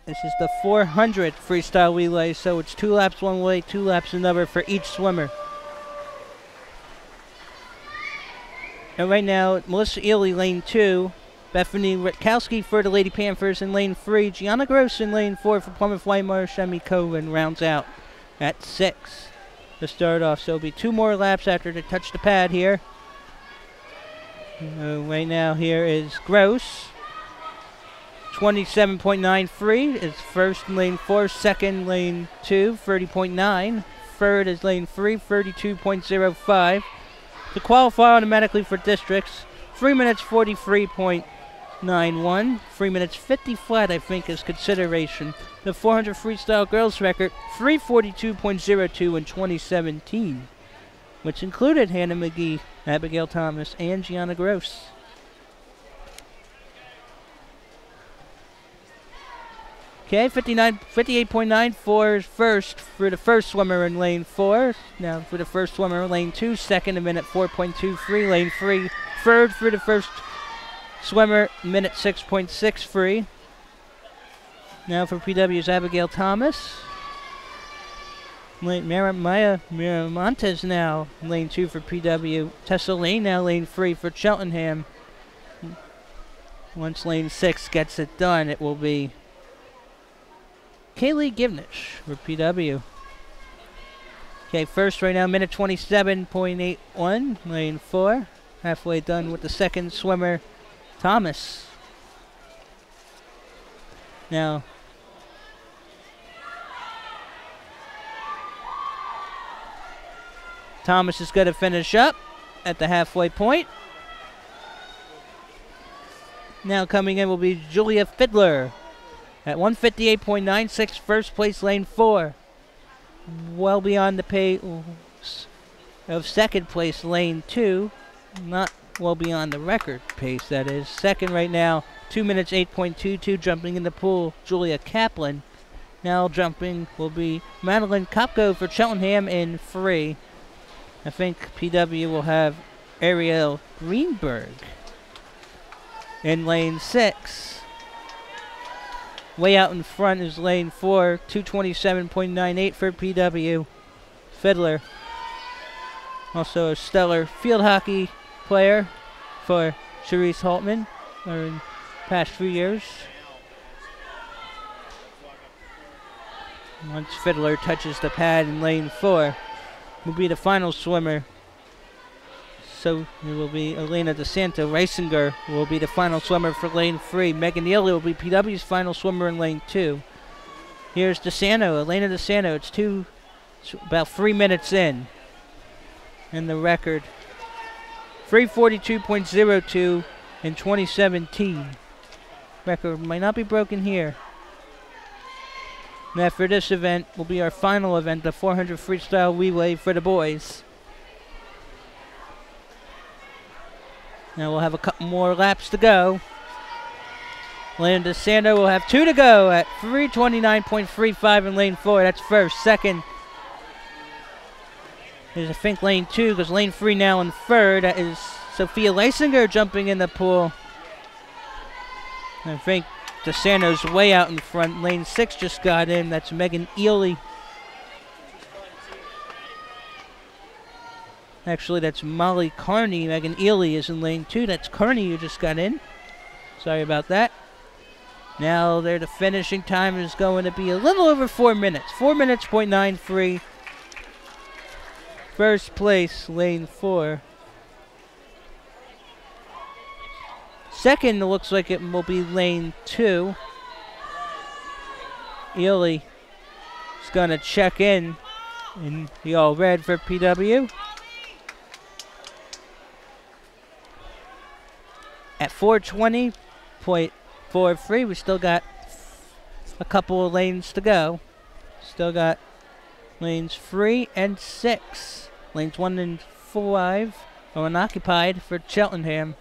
This is the 400 freestyle relay, so it's 2 laps one way, 2 laps another for each swimmer. And right now, Melissa Ely, lane 2. Bethany Rutkowski for the Lady Panthers in lane 3. Gianna Gross in lane 4 for Plymouth Whitemarsh. Emmy Cohen rounds out at 6 to start off. So it'll be 2 more laps after they touch the pad here. Right now here is Gross. 27.93 is first in lane 4. Second, lane 2, 30.9. Third is lane 3, 32.05. To qualify automatically for districts, 3 minutes 43.91. 3 minutes 50 flat, I think, is consideration. The 400 freestyle girls record, 342.02 in 2017, which included Hannah McGee, Abigail Thomas, and Gianna Gross. Okay, 58.94 is first for the first swimmer in lane 4. Now for the first swimmer in lane 2, second, 1:04.23. Lane 3, third for the first swimmer, minute 6.6 free. Now for PW's Abigail Thomas. Maya Miramontes now lane 2 for PW. Tessa Lane now lane 3 for Cheltenham. Once lane 6 gets it done, it will be Kaylee Givnish for PW. Okay, first right now, minute 27.81, lane 4. Halfway done with the second swimmer, Thomas. Now, Thomas is going to finish up at the halfway point. Now coming in will be Julia Fiddler at 158.96, first place, lane 4. Well beyond the pace of second place, lane 2. Not well beyond the record pace, that is. Second right now, 2 minutes 8.22, jumping in the pool, Julia Kaplan. Now jumping will be Madeline Kopko for Cheltenham in 3. I think PW will have Ariel Greenberg in lane 6. Way out in front is lane 4, 227.98 for PW. Fiddler, also a stellar field hockey player for Cherise Holtman in past few years. Once Fiddler touches the pad in lane 4, will be the final swimmer. So it will be Elena DeSanto. Reisinger will be the final swimmer for lane 3. Megan Neely will be PW's final swimmer in lane 2. Here's DeSanto, Elena DeSanto. It's about 3 minutes in. And the record, 3:42.02 in 2017. Record might not be broken here. Now for this event will be our final event, the 400 freestyle relay for the boys. Now we'll have a couple more laps to go. Elena DeSanto will have 2 to go at 3:29.35 in lane 4. That's first. Second is I think lane 2, because lane 3 now in third. That is Sophia Leisinger jumping in the pool. I think DeSanto's way out in front. Lane 6 just got in. That's Megan Ely. Actually, that's Molly Carney. Megan Ely is in lane 2. That's Carney who just got in. Sorry about that. Now there, the finishing time is going to be a little over 4 minutes. 4 minutes, .93. First place, lane 4. Second, it looks like it will be lane 2. Ely is going to check in the all red for PW. At 4:20.43, we still got a couple of lanes to go. Still got lanes 3 and 6. Lanes 1 and 5 are unoccupied for Cheltenham.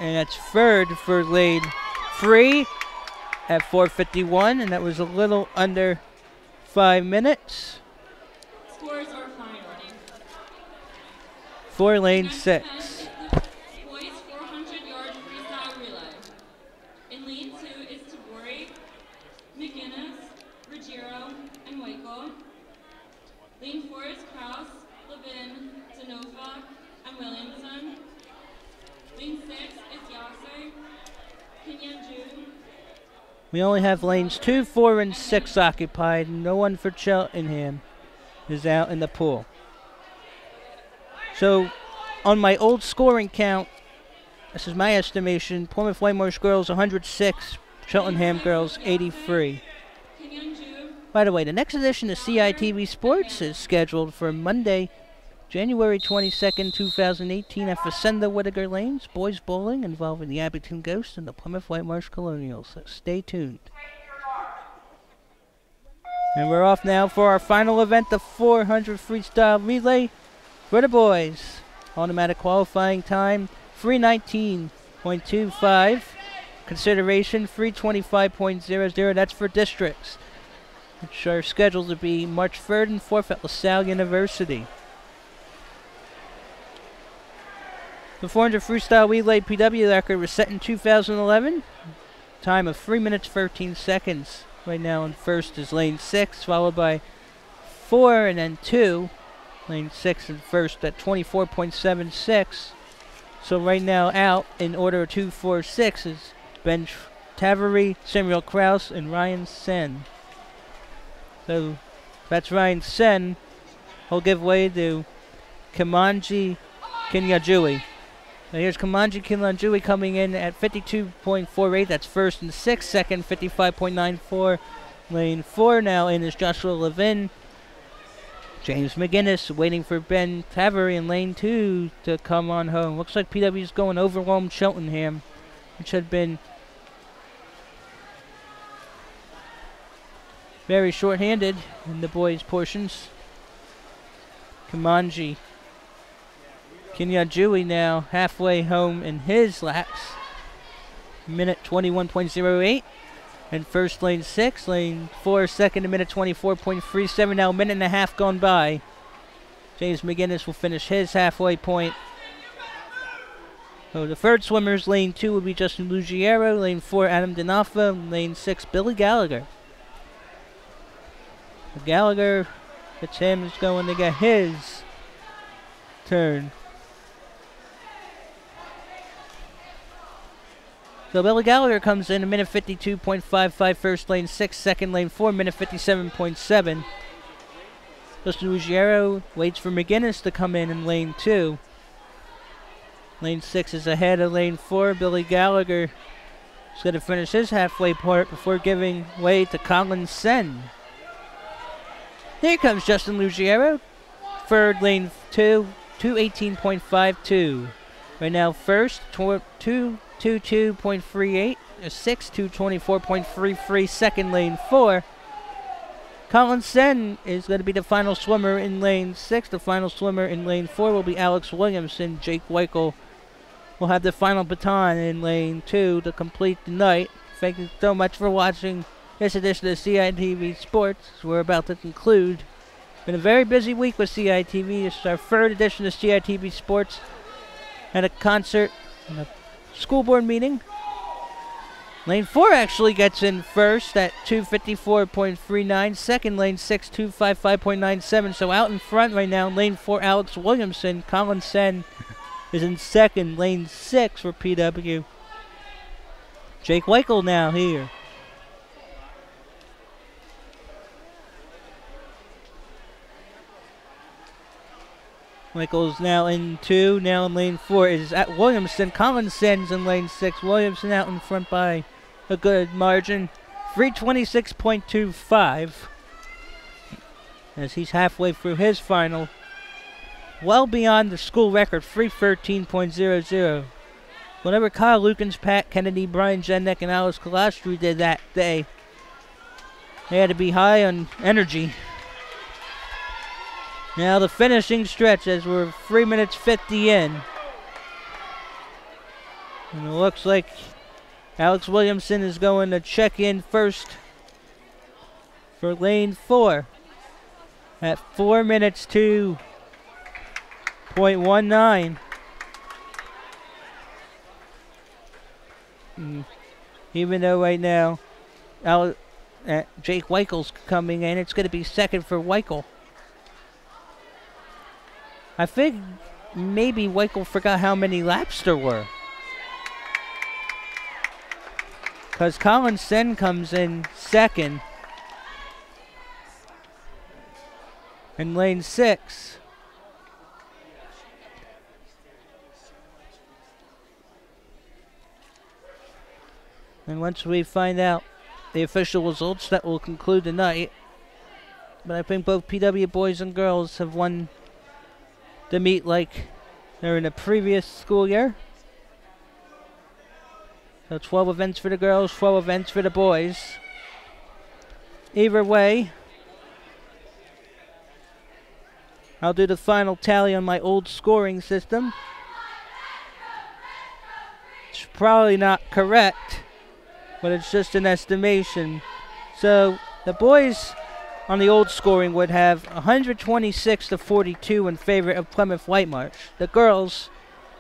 And that's third for lane 3 at 4:51, and that was a little under 5 minutes. Scores are final. For lane 6. Boys 400 yard freestyle relay. In lane 2 is Tabori, McGinnis, Ruggiero, and Waco. Lane 4 is Kraus, Levin, Zanova, and Williamson. Lane 6 is Yasser, Kinyanju. We only have lanes 2, 4, and 6 occupied. No one for Cheltenham is out in the pool. So, on my old scoring count, this is my estimation, Plymouth Whitemarsh girls 106, Cheltenham girls 83. By the way, the next edition of CITV Sports is scheduled for Monday, January 22nd, 2018 at Facenda Whittaker Lanes, boys bowling involving the Abington Ghosts and the Plymouth Whitemarsh Colonials. So stay tuned. And we're off now for our final event, the 400 freestyle relay for the boys. Automatic qualifying time, 319.25. Consideration 325.00. That's for districts, which are scheduled to be March 3rd and 4th at LaSalle University. The 400 freestyle relay PW record was set in 2011. Time of 3 minutes 13 seconds. Right now in first is lane 6, followed by 4 and then 2. Lane 6 and first at 24.76. So right now out in order 2, 4, 6 is Ben Tavery, Samuel Kraus, and Ryan Sen. So that's Ryan Sen. He'll give way to Kamanji Kinyajui. Now here's Kamanji Kinyajui coming in at 52.48. That's first and 6. Second, 55.94. Lane 4 now in is Joshua Levin. James McGinnis waiting for Ben Tavery in lane 2 to come on home. Looks like PW's going overwhelmed Cheltenham, which had been very short-handed in the boys' portions. Kamanji Kinyajui now halfway home in his laps. Minute 21.08. And first lane 6, lane 4 second, a minute 24.37. Now a minute and a half gone by. James McGinnis will finish his halfway point. So the third swimmers, lane 2 will be Justin Lugiero, lane 4 Adam Dinafa, lane 6 Billy Gallagher. Gallagher, it's him is going to get his turn. So Billy Gallagher comes in a minute 52.55, first lane 6, second lane 4, minute 57.7. Justin Ruggiero waits for McGinnis to come in lane 2. Lane 6 is ahead of lane 4. Billy Gallagher is going to finish his halfway part before giving way to Colin Sen. Here comes Justin Ruggiero, third lane 2, 2:18.52. Right now first, 2:22.38, a 6, 2:24.33, second lane 4. Colin Sen is going to be the final swimmer in lane 6. The final swimmer in lane 4 will be Alex Williamson. Jake Weichel will have the final baton in lane 2 to complete the night. Thank you so much for watching this edition of CITV Sports. We're about to conclude. It's been a very busy week with CITV. This is our third edition of CITV Sports. And a concert and a school board meeting. Lane 4 actually gets in first at 2:54.39. Second, lane 6, 2:55.97. So out in front right now, lane 4, Alex Williamson. Colin Sen is in second. Lane 6 for PW. Jake Weichel now here. Michael's now in 2. Now in lane 4 is at Williamson. Colin Sen's in lane 6. Williamson out in front by a good margin. 3:26.25. As he's halfway through his final. Well beyond the school record, 3:13.00. Whatever Kyle Lukens, Pat Kennedy, Brian Jennek, and Alice Colastri did that day, they had to be high on energy. Now the finishing stretch as we're 3 minutes 50 in. And it looks like Alex Williamson is going to check in first for lane 4 at 4 minutes 2.19. Even though right now Jake Weichel's coming in, it's going to be second for Weichel. I think maybe Weichel forgot how many laps there were. Because Colin Sen comes in second. In lane 6. And once we find out the official results, that will conclude the night. But I think both PW boys and girls have won the meet like they're in the previous school year. So 12 events for the girls, 12 events for the boys. Either way, I'll do the final tally on my old scoring system. That's probably not correct, but it's just an estimation. So the boys on the old scoring would have 126-42 in favor of Plymouth Whitemarsh. The girls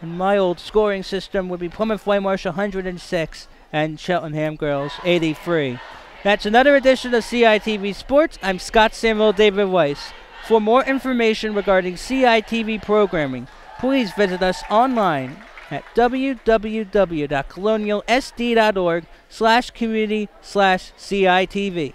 in my old scoring system would be Plymouth Whitemarsh 106 and Cheltenham girls 83. That's another edition of CITV Sports. I'm Scott Samuel David Weiss. For more information regarding CITV programming, please visit us online at www.colonialsd.org/community/CITV.